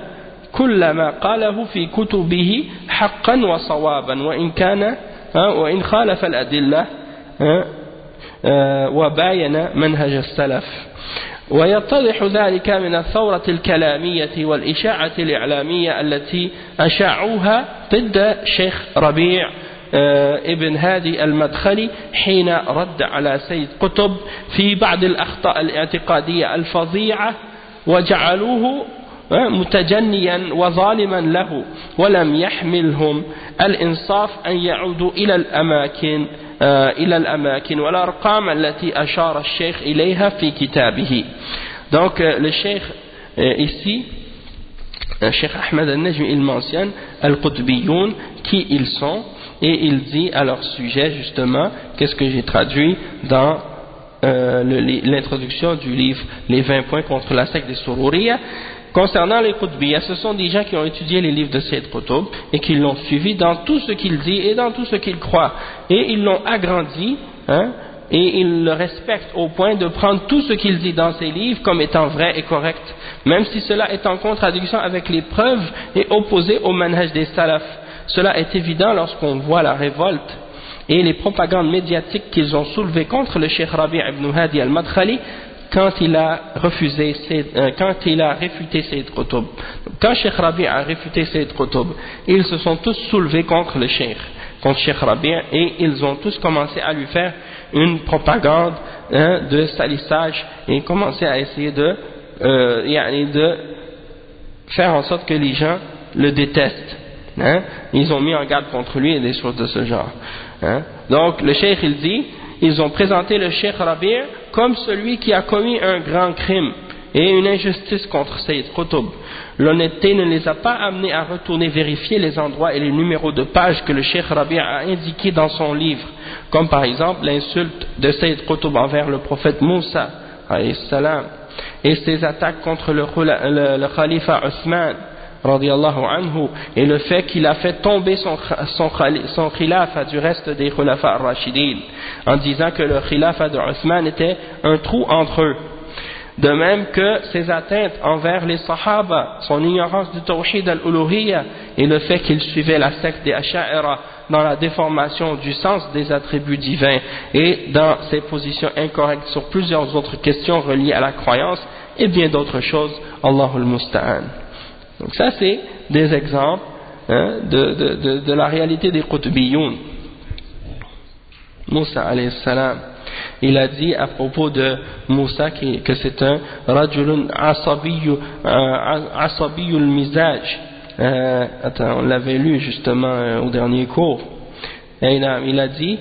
كل ما قاله في كتبه حقا وصوابا وإن خالف الأدلة وباين منهج السلف. ويتضح ذلك من الثورة الكلامية والإشاعة الإعلامية التي أشاعوها ضد شيخ ربيع ابن هادي المدخلي حين رد على سيد قطب في بعض الأخطاء الاعتقادية الفظيعة وجعلوه متجنيا وظالما له ولم يحملهم الإنصاف أن يعودوا إلى الأماكن والأرقام التي أشار الشيخ إليها في كتابه. Donc le cheikh ici, Cheikh Ahmed al-Najmi, il mentionne Al-Qutbiyoun, qui ils sont, et il dit à leur sujet justement qu'est-ce que j'ai traduit dans l'introduction du livre Les 20 points contre la secte des Sururiya. Concernant les Qutbiyya, ce sont des gens qui ont étudié les livres de Sayyid Qutb et qui l'ont suivi dans tout ce qu'il dit et dans tout ce qu'il croit, et ils l'ont agrandi et ils le respectent au point de prendre tout ce qu'il dit dans ses livres comme étant vrai et correct, même si cela est en contradiction avec les preuves et opposé au manhaj des salaf. Cela est évident lorsqu'on voit la révolte et les propagandes médiatiques qu'ils ont soulevées contre le Cheikh Rabi' ibn Hadi al-Madkhali quand il a réfuté Sayyid Qutb. Quand Cheikh Rabi' a réfuté Sayyid Qutb, ils se sont tous soulevés contre le Cheikh, contre Cheikh Rabi', et ils ont tous commencé à lui faire une propagande de salissage et commencer à essayer de faire en sorte que les gens le détestent. Ils ont mis en garde contre lui et des choses de ce genre. Donc le cheikh il dit, ils ont présenté le cheikh Rabi' comme celui qui a commis un grand crime et une injustice contre Sayyid Qutb. L'honnêteté ne les a pas amenés à retourner vérifier les endroits et les numéros de pages que le cheikh Rabi' a indiqués dans son livre, comme par exemple l'insulte de Sayyid Qutb envers le prophète Moussa alayhi salam, et ses attaques contre le khalifa Othman radiyallahu anhu, et le fait qu'il a fait tomber son khilafa du reste des khulafa ar-rashidin, en disant que le khilafa de Othman était un trou entre eux. De même que ses atteintes envers les sahaba, son ignorance du tawhid al-uluhiyya et le fait qu'il suivait la secte des Asha'ira dans la déformation du sens des attributs divins et dans ses positions incorrectes sur plusieurs autres questions reliées à la croyance et bien d'autres choses. Allahul Musta'an. Donc ça c'est des exemples de la réalité des Qutbiyoun. Moussa alayhi salam, il a dit à propos de Moussa que c'est un rajulun asabiyul mizaj. Attends, on l'avait lu justement au dernier cours. Et il a dit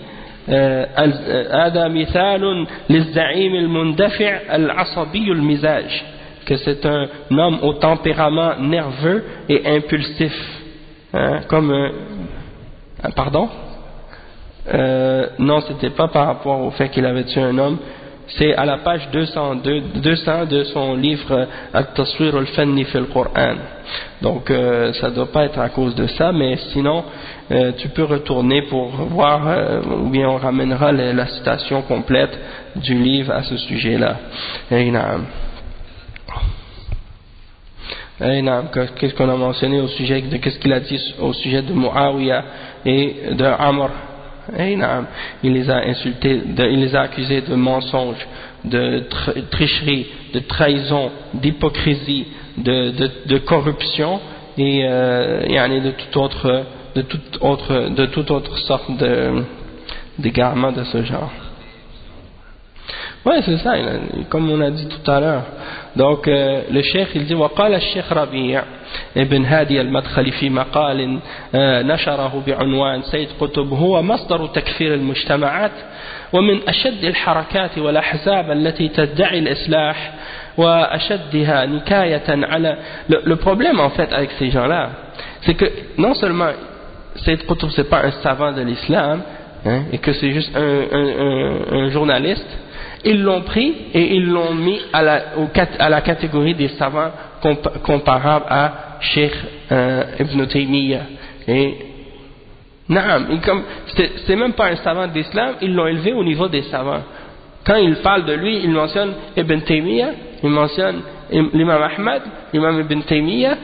هذا مثال للزعيم المندفع العصبي المزاج, que c'est un homme au tempérament nerveux et impulsif, comme pardon. Non, c'était pas par rapport au fait qu'il avait tué un homme, c'est à la page 200 de son livre At-Taswir al-Fanni fi al-Qur'an. Donc ça doit pas être à cause de ça, mais sinon tu peux retourner pour voir, ou bien on ramènera la citation complète du livre à ce sujet-là. Qu'est-ce qu'on a mentionné au sujet de qu'est-ce qu'il a dit au sujet de Muawiyah et de Amr. Il les a insultés, il les a accusés de mensonges, de tricherie, de trahison, d'hypocrisie, de corruption et de toute autre sorte d'égarement de ce genre. Oui, c'est ça, comme on a dit tout à l'heure. Donc le cheikh il dit وقال الشيخ ربيع ابن هادي المدخلي في مقال نشره بعنوان سيد قطب هو مصدر تكفير المجتمعات ومن أشد الحركات والأحزاب التي تدعي الإصلاح وأشدها نكاية على. Le problème en fait avec ces gens-là, c'est que non seulement Sayyid Qutb c'est pas un savant de l'islam, et que c'est juste un journaliste, ils l'ont pris et ils l'ont mis à la catégorie des savants comparables à Cheikh Ibn Taymiyyah. Et c'est même pas un savant d'islam, ils l'ont élevé au niveau des savants. Quand ils parlent de lui, ils mentionnent Ibn Taymiyyah, ils mentionnent l'imam Ahmad, l'imam Ibn Taymiyyah,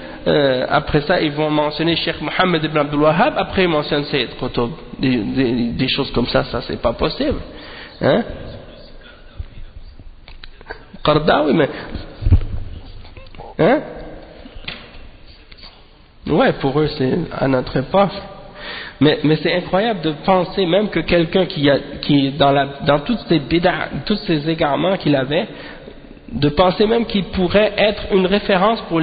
après ça ils vont mentionner Cheikh Mohammed Ibn Abdul Wahhab, après ils mentionnent Sayyid Qutb. Des choses comme ça c'est pas possible. Qardawi, mais ouais, pour eux c'est à notre époque, mais c'est incroyable de penser même que quelqu'un qui est dans toutes ces bid'a, tous ces égarements qu'il avait, de penser même qu'il pourrait être une référence pour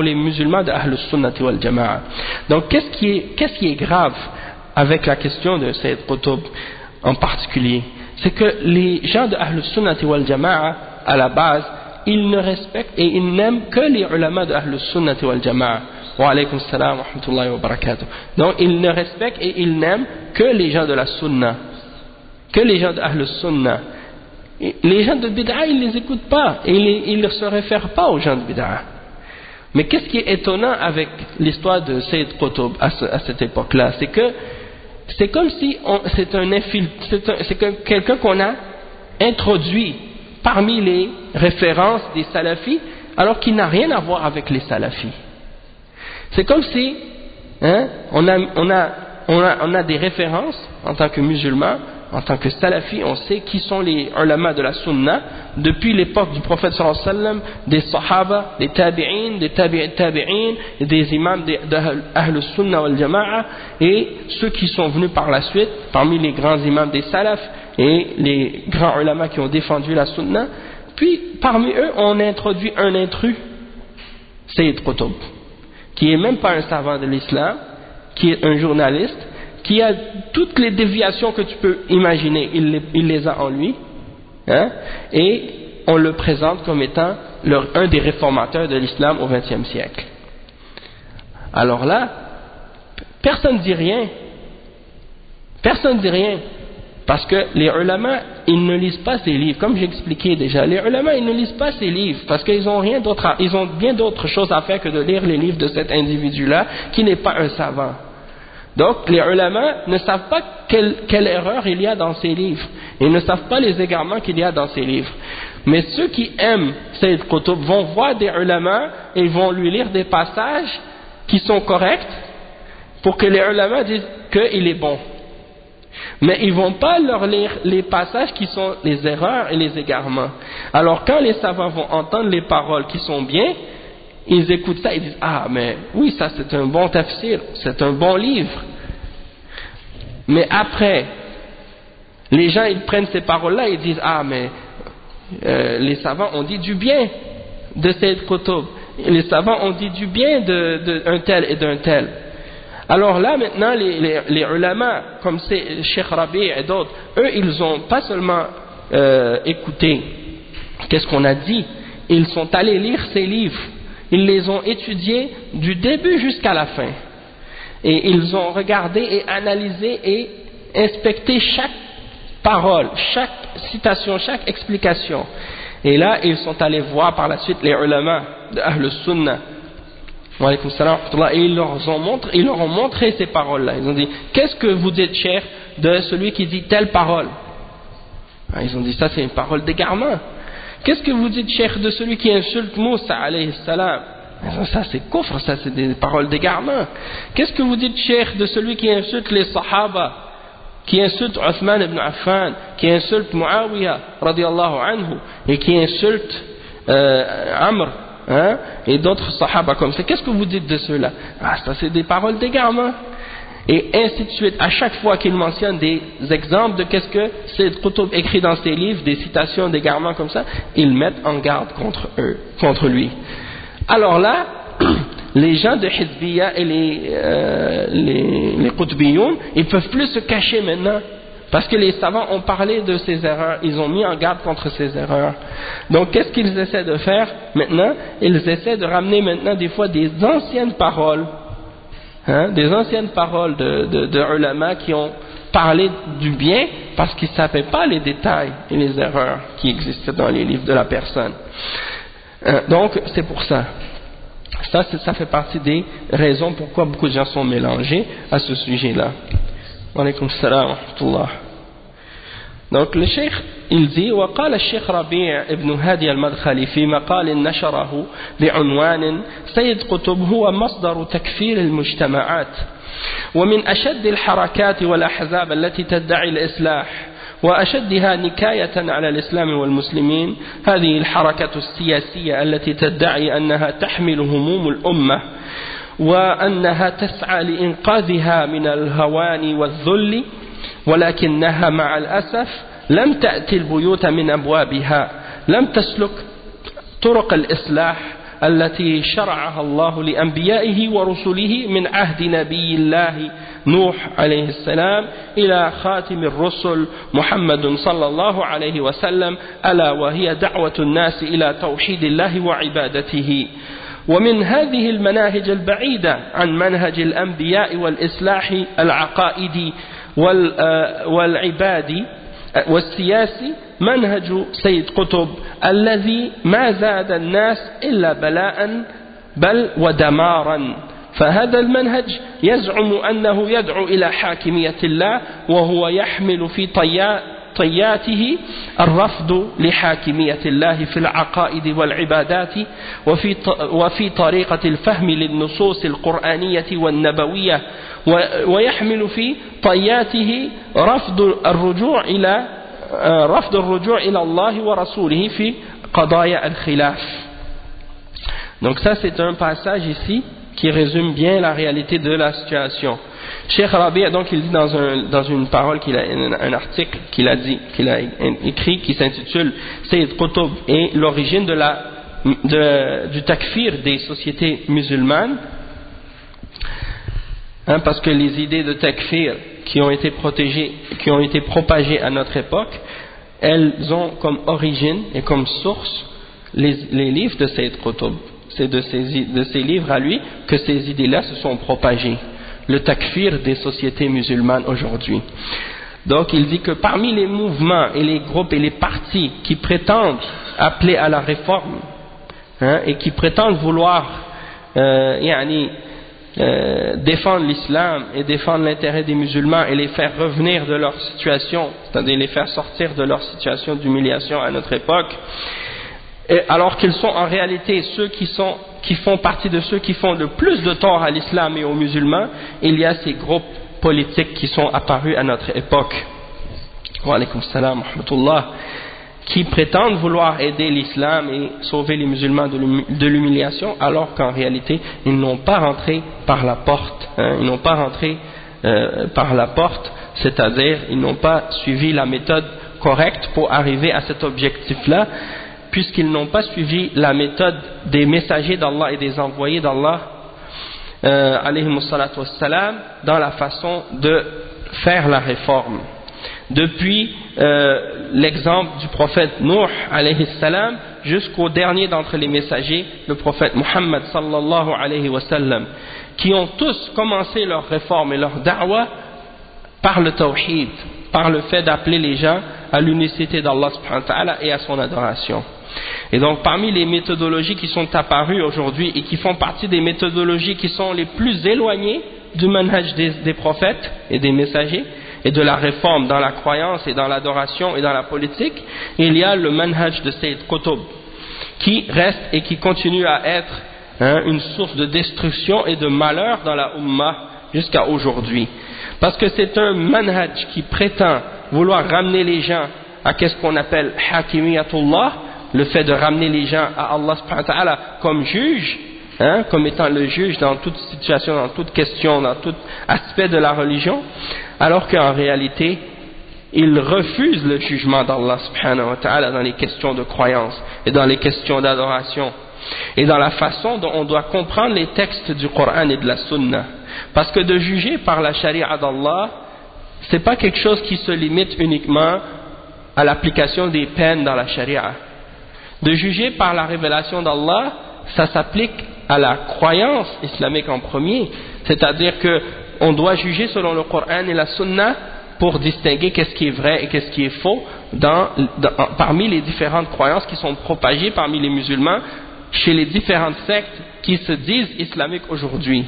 les musulmans de Ahlus Sunnati wal Jama'a. Donc qu'est-ce qui est grave avec la question de Sayyid Qutb en particulier, c'est que les gens de Ahlus Sunnati wal Jama'a à la base, ils ne respectent et ils n'aiment que les ulama de Ahlus Sunnati wal Jama'a. Wa alaykum salam wa rahmatullahi wa barakatuh. Donc ils ne respectent et ils n'aiment que les gens de la Sunna, que les gens de Ahlus Sunna. Les gens de Bid'a, ils les écoutent pas et ils ne se réfèrent pas aux gens de Bid'a. Mais qu'est-ce qui est étonnant avec l'histoire de Sayyid Qutb à cette époque-là, c'est que c'est comme si c'est quelqu'un qu'on a introduit parmi les références des salafis, alors qu'il n'a rien à voir avec les salafis. C'est comme si on a des références en tant que musulmans, en tant que salafis, on sait qui sont les ulama de la sunna depuis l'époque du prophète sallallahu alayhi wa sallam, des sahaba, des tabi'in, des tabi'in, des imams de Ahlus Sunna wal Jama'a et ceux qui sont venus par la suite parmi les grands imams des salafs et les grands ulama qui ont défendu la sunna. Puis parmi eux on introduit un intrus, Sayyid Qutb, qui est même pas un savant de l'islam, qui est un journaliste, qui a toutes les déviations que tu peux imaginer, il les a en lui, hein, et on le présente comme étant un des réformateurs de l'islam au XXe siècle. Alors là, personne ne dit rien. Personne ne dit rien. Parce que les ulama, ils ne lisent pas ces livres. Comme j'ai expliqué déjà, les ulama, ils ne lisent pas ces livres. Parce qu'ils ont rien d'autre ils ont bien d'autres choses à faire que de lire les livres de cet individu-là, qui n'est pas un savant. Donc, les ulama ne savent pas quelle erreur il y a dans ces livres. Ils ne savent pas les égarements qu'il y a dans ces livres. Mais ceux qui aiment Sayyid Qutb vont voir des ulama et ils vont lui lire des passages qui sont corrects pour que les ulama disent qu'il est bon. Mais ils ne vont pas leur lire les passages qui sont les erreurs et les égarements. Alors quand les savants vont entendre les paroles qui sont bien, ils écoutent ça et disent « Ah, mais oui, ça c'est un bon tafsir, c'est un bon livre. » Mais après, les gens ils prennent ces paroles-là et ils disent « Ah, mais les savants ont dit du bien de Sayyid Qutb. Les savants ont dit du bien d'un tel et d'un tel. » Alors là, maintenant, les ulama, comme c'est Cheikh Rabi et d'autres, eux, ils ont pas seulement écouté qu'est-ce qu'on a dit, ils sont allés lire ces livres. Ils les ont étudiés du début jusqu'à la fin. Et ils ont regardé et analysé et inspecté chaque parole, chaque citation, chaque explication. Et là, ils sont allés voir par la suite les ulama de Ahl Sunnah. Et ils leur ont montré ces paroles-là. Ils ont dit, qu'est-ce que vous dites, cher, de celui qui dit telle parole? Ils ont dit, ça c'est une parole d'égarement. Qu'est-ce que vous dites, cher, de celui qui insulte Moussa, alayhi salam? Ça c'est kufr, ça c'est des paroles d'égarement. Qu'est-ce que vous dites, cher, de celui qui insulte les sahaba, qui insulte Uthman ibn Affan, qui insulte Muawiyah, radiyallahu anhu, et qui insulte Amr, hein, et d'autres sahaba comme ça? Qu'est-ce que vous dites de ceux-là? Ah, ça c'est des paroles d'égarement. Et ainsi de suite, à chaque fois qu'il mentionne des exemples de qu'est-ce que Sayyid Qutb écrit dans ses livres, des citations d'égarement comme ça, ils mettent en garde contre lui. Alors là, les gens de Hizbiyya et les Qutbiyoun, ils ne peuvent plus se cacher maintenant, parce que les savants ont parlé de ces erreurs, ils ont mis en garde contre ces erreurs. Donc qu'est-ce qu'ils essaient de faire maintenant? Ils essaient de ramener maintenant des fois des anciennes paroles, des anciennes paroles de ulama qui ont parlé du bien parce qu'ils ne savaient pas les détails et les erreurs qui existaient dans les livres de la personne. Donc c'est pour ça. Ça fait partie des raisons pourquoi beaucoup de gens sont mélangés à ce sujet-là. Wa alaykum salam wa rahmatullah. Donc le cheikh il dit وقال الشيخ ربيع ابن هادي المدخلي في مقال نشره بعنوان سيد قطب هو مصدر تكفير المجتمعات ومن أشد الحركات والأحزاب التي تدعي الإصلاح وأشدها نكاية على الإسلام والمسلمين هذه الحركة السياسية التي تدعي أنها تحمل هموم الأمة وأنها تسعى لإنقاذها من الهوان والذل ولكنها مع الأسف لم تأتي البيوت من أبوابها لم تسلك طرق الإصلاح التي شرعها الله لأنبيائه ورسله من عهد نبي الله نوح عليه السلام إلى خاتم الرسل محمد صلى الله عليه وسلم ألا وهي دعوة الناس إلى توحيد الله وعبادته ومن هذه المناهج البعيدة عن منهج الأنبياء والإصلاح العقائدي والعبادي والسياسي منهج سيد قطب الذي ما زاد الناس إلا بلاء بل ودمارا فهذا المنهج يزعم أنه يدعو إلى حاكمية الله وهو يحمل في طياته الرفض لحاكمية الله في العقائد والعبادات وفي طريقة الفهم للنصوص القرآنية والنبوية ويحمل في طياته رفض الرجوع إلى الله ورسوله في قضايا الخلاف. Donc ça c'est un passage ici qui résume bien la réalité de la situation. Cheikh Rabi', donc il dit dans une parole un article qu'il a écrit qui s'intitule Sayyid Qutb et l'origine du takfir des sociétés musulmanes, parce que les idées de takfir qui ont été propagées à notre époque, elles ont comme origine et comme source les livres de Sayyid Qutb. C'est de ces livres à lui que ces idées-là se sont propagées. Le takfir des sociétés musulmanes aujourd'hui. Donc il dit que parmi les mouvements et les groupes et les partis qui prétendent appeler à la réforme, et qui prétendent vouloir défendre l'islam et défendre l'intérêt des musulmans et les faire revenir de leur situation, c'est-à-dire les faire sortir de leur situation d'humiliation à notre époque, et alors qu'ils sont en réalité ceux qui font partie de ceux qui font le plus de tort à l'islam et aux musulmans, il y a ces groupes politiques qui sont apparus à notre époque. Wa alaykum salam wa rahmatullah, qui prétendent vouloir aider l'islam et sauver les musulmans de l'humiliation, alors qu'en réalité ils n'ont pas rentré par la porte, ils n'ont pas rentré par la porte, c'est-à-dire ils n'ont pas suivi la méthode correcte pour arriver à cet objectif-là, puisqu'ils n'ont pas suivi la méthode des messagers d'Allah et des envoyés d'Allah alayhimus salatu wassalam, dans la façon de faire la réforme. Depuis l'exemple du prophète Nuh alayhi salam jusqu'au dernier d'entre les messagers, le prophète Muhammad sallallahu alayhi wa sallam, qui ont tous commencé leur réforme et leur da'wah par le tawhid, par le fait d'appeler les gens à l'unicité d'Allah subhanahu wa ta'ala et à son adoration. Et donc parmi les méthodologies qui sont apparues aujourd'hui et qui font partie des méthodologies qui sont les plus éloignées du manhaj des prophètes et des messagers et de la réforme dans la croyance et dans l'adoration et dans la politique, il y a le manhaj de Sayyid Qutb qui reste et qui continue à être une source de destruction et de malheur dans la Ummah jusqu'à aujourd'hui, parce que c'est un manhaj qui prétend vouloir ramener les gens à qu'est-ce qu'on appelle hakimiyatullah, le fait de ramener les gens à Allah subhanahu wa ta'ala comme juge, comme étant le juge dans toute situation, dans toute question, dans tout aspect de la religion, alors qu'en réalité il refuse le jugement d'Allah subhanahu wa ta'ala dans les questions de croyance et dans les questions d'adoration et dans la façon dont on doit comprendre les textes du Coran et de la Sunna, parce que de juger par la charia d'Allah, c'est pas quelque chose qui se limite uniquement à l'application des peines dans la charia. De juger par la révélation d'Allah, ça s'applique à la croyance islamique en premier, c'est-à-dire que on doit juger selon le Coran et la Sunna pour distinguer qu'est-ce qui est vrai et qu'est-ce qui est faux parmi les différentes croyances qui sont propagées parmi les musulmans chez les différentes sectes qui se disent islamiques aujourd'hui,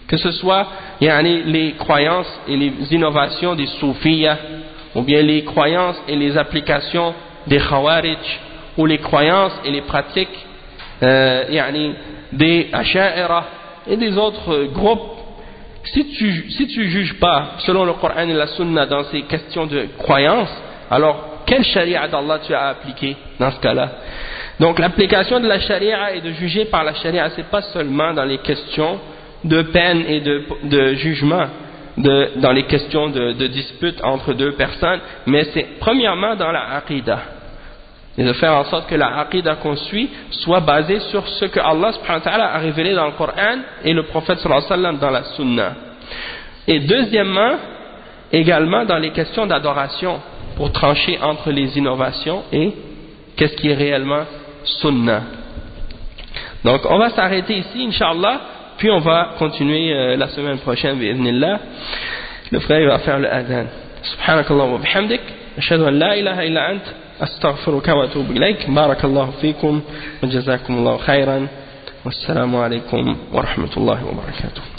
que ce soit les croyances et les innovations des soufiyas, ou bien les croyances et les applications des khawarij, ou les croyances et les pratiques des asha'ira et des autres groupes. Si tu juges pas selon le Coran et la Sunna dans ces questions de croyance, alors quelle charia d'Allah tu as appliqué dans ce cas-là? Donc l'application de la charia et de juger par la charia, c'est pas seulement dans les questions de peine et de jugement, dans les questions de dispute entre deux personnes, mais c'est premièrement dans la aqidah, et de faire en sorte que la aqidah qu'on suit soit basée sur ce que Allah subhanahu wa ta'ala a révélé dans le Coran et le prophète sallallahu alayhi wa sallam dans la Sunna. Et deuxièmement, également dans les questions d'adoration, pour trancher entre les innovations et qu'est-ce qui est réellement Sunna. Donc on va s'arrêter ici, Inch'Allah, puis on va continuer la semaine prochaine, bi'idhnillah. Le frère va faire le adhan. Subhanakallah wa bihamdik, ashhadu an la ilaha illa ant, astaghfiruka wa atubu ilayk. Barakallahu fikum wa jazakumullahu khairan. Wassalamu alaikum wa rahmatullahi wa barakatuh.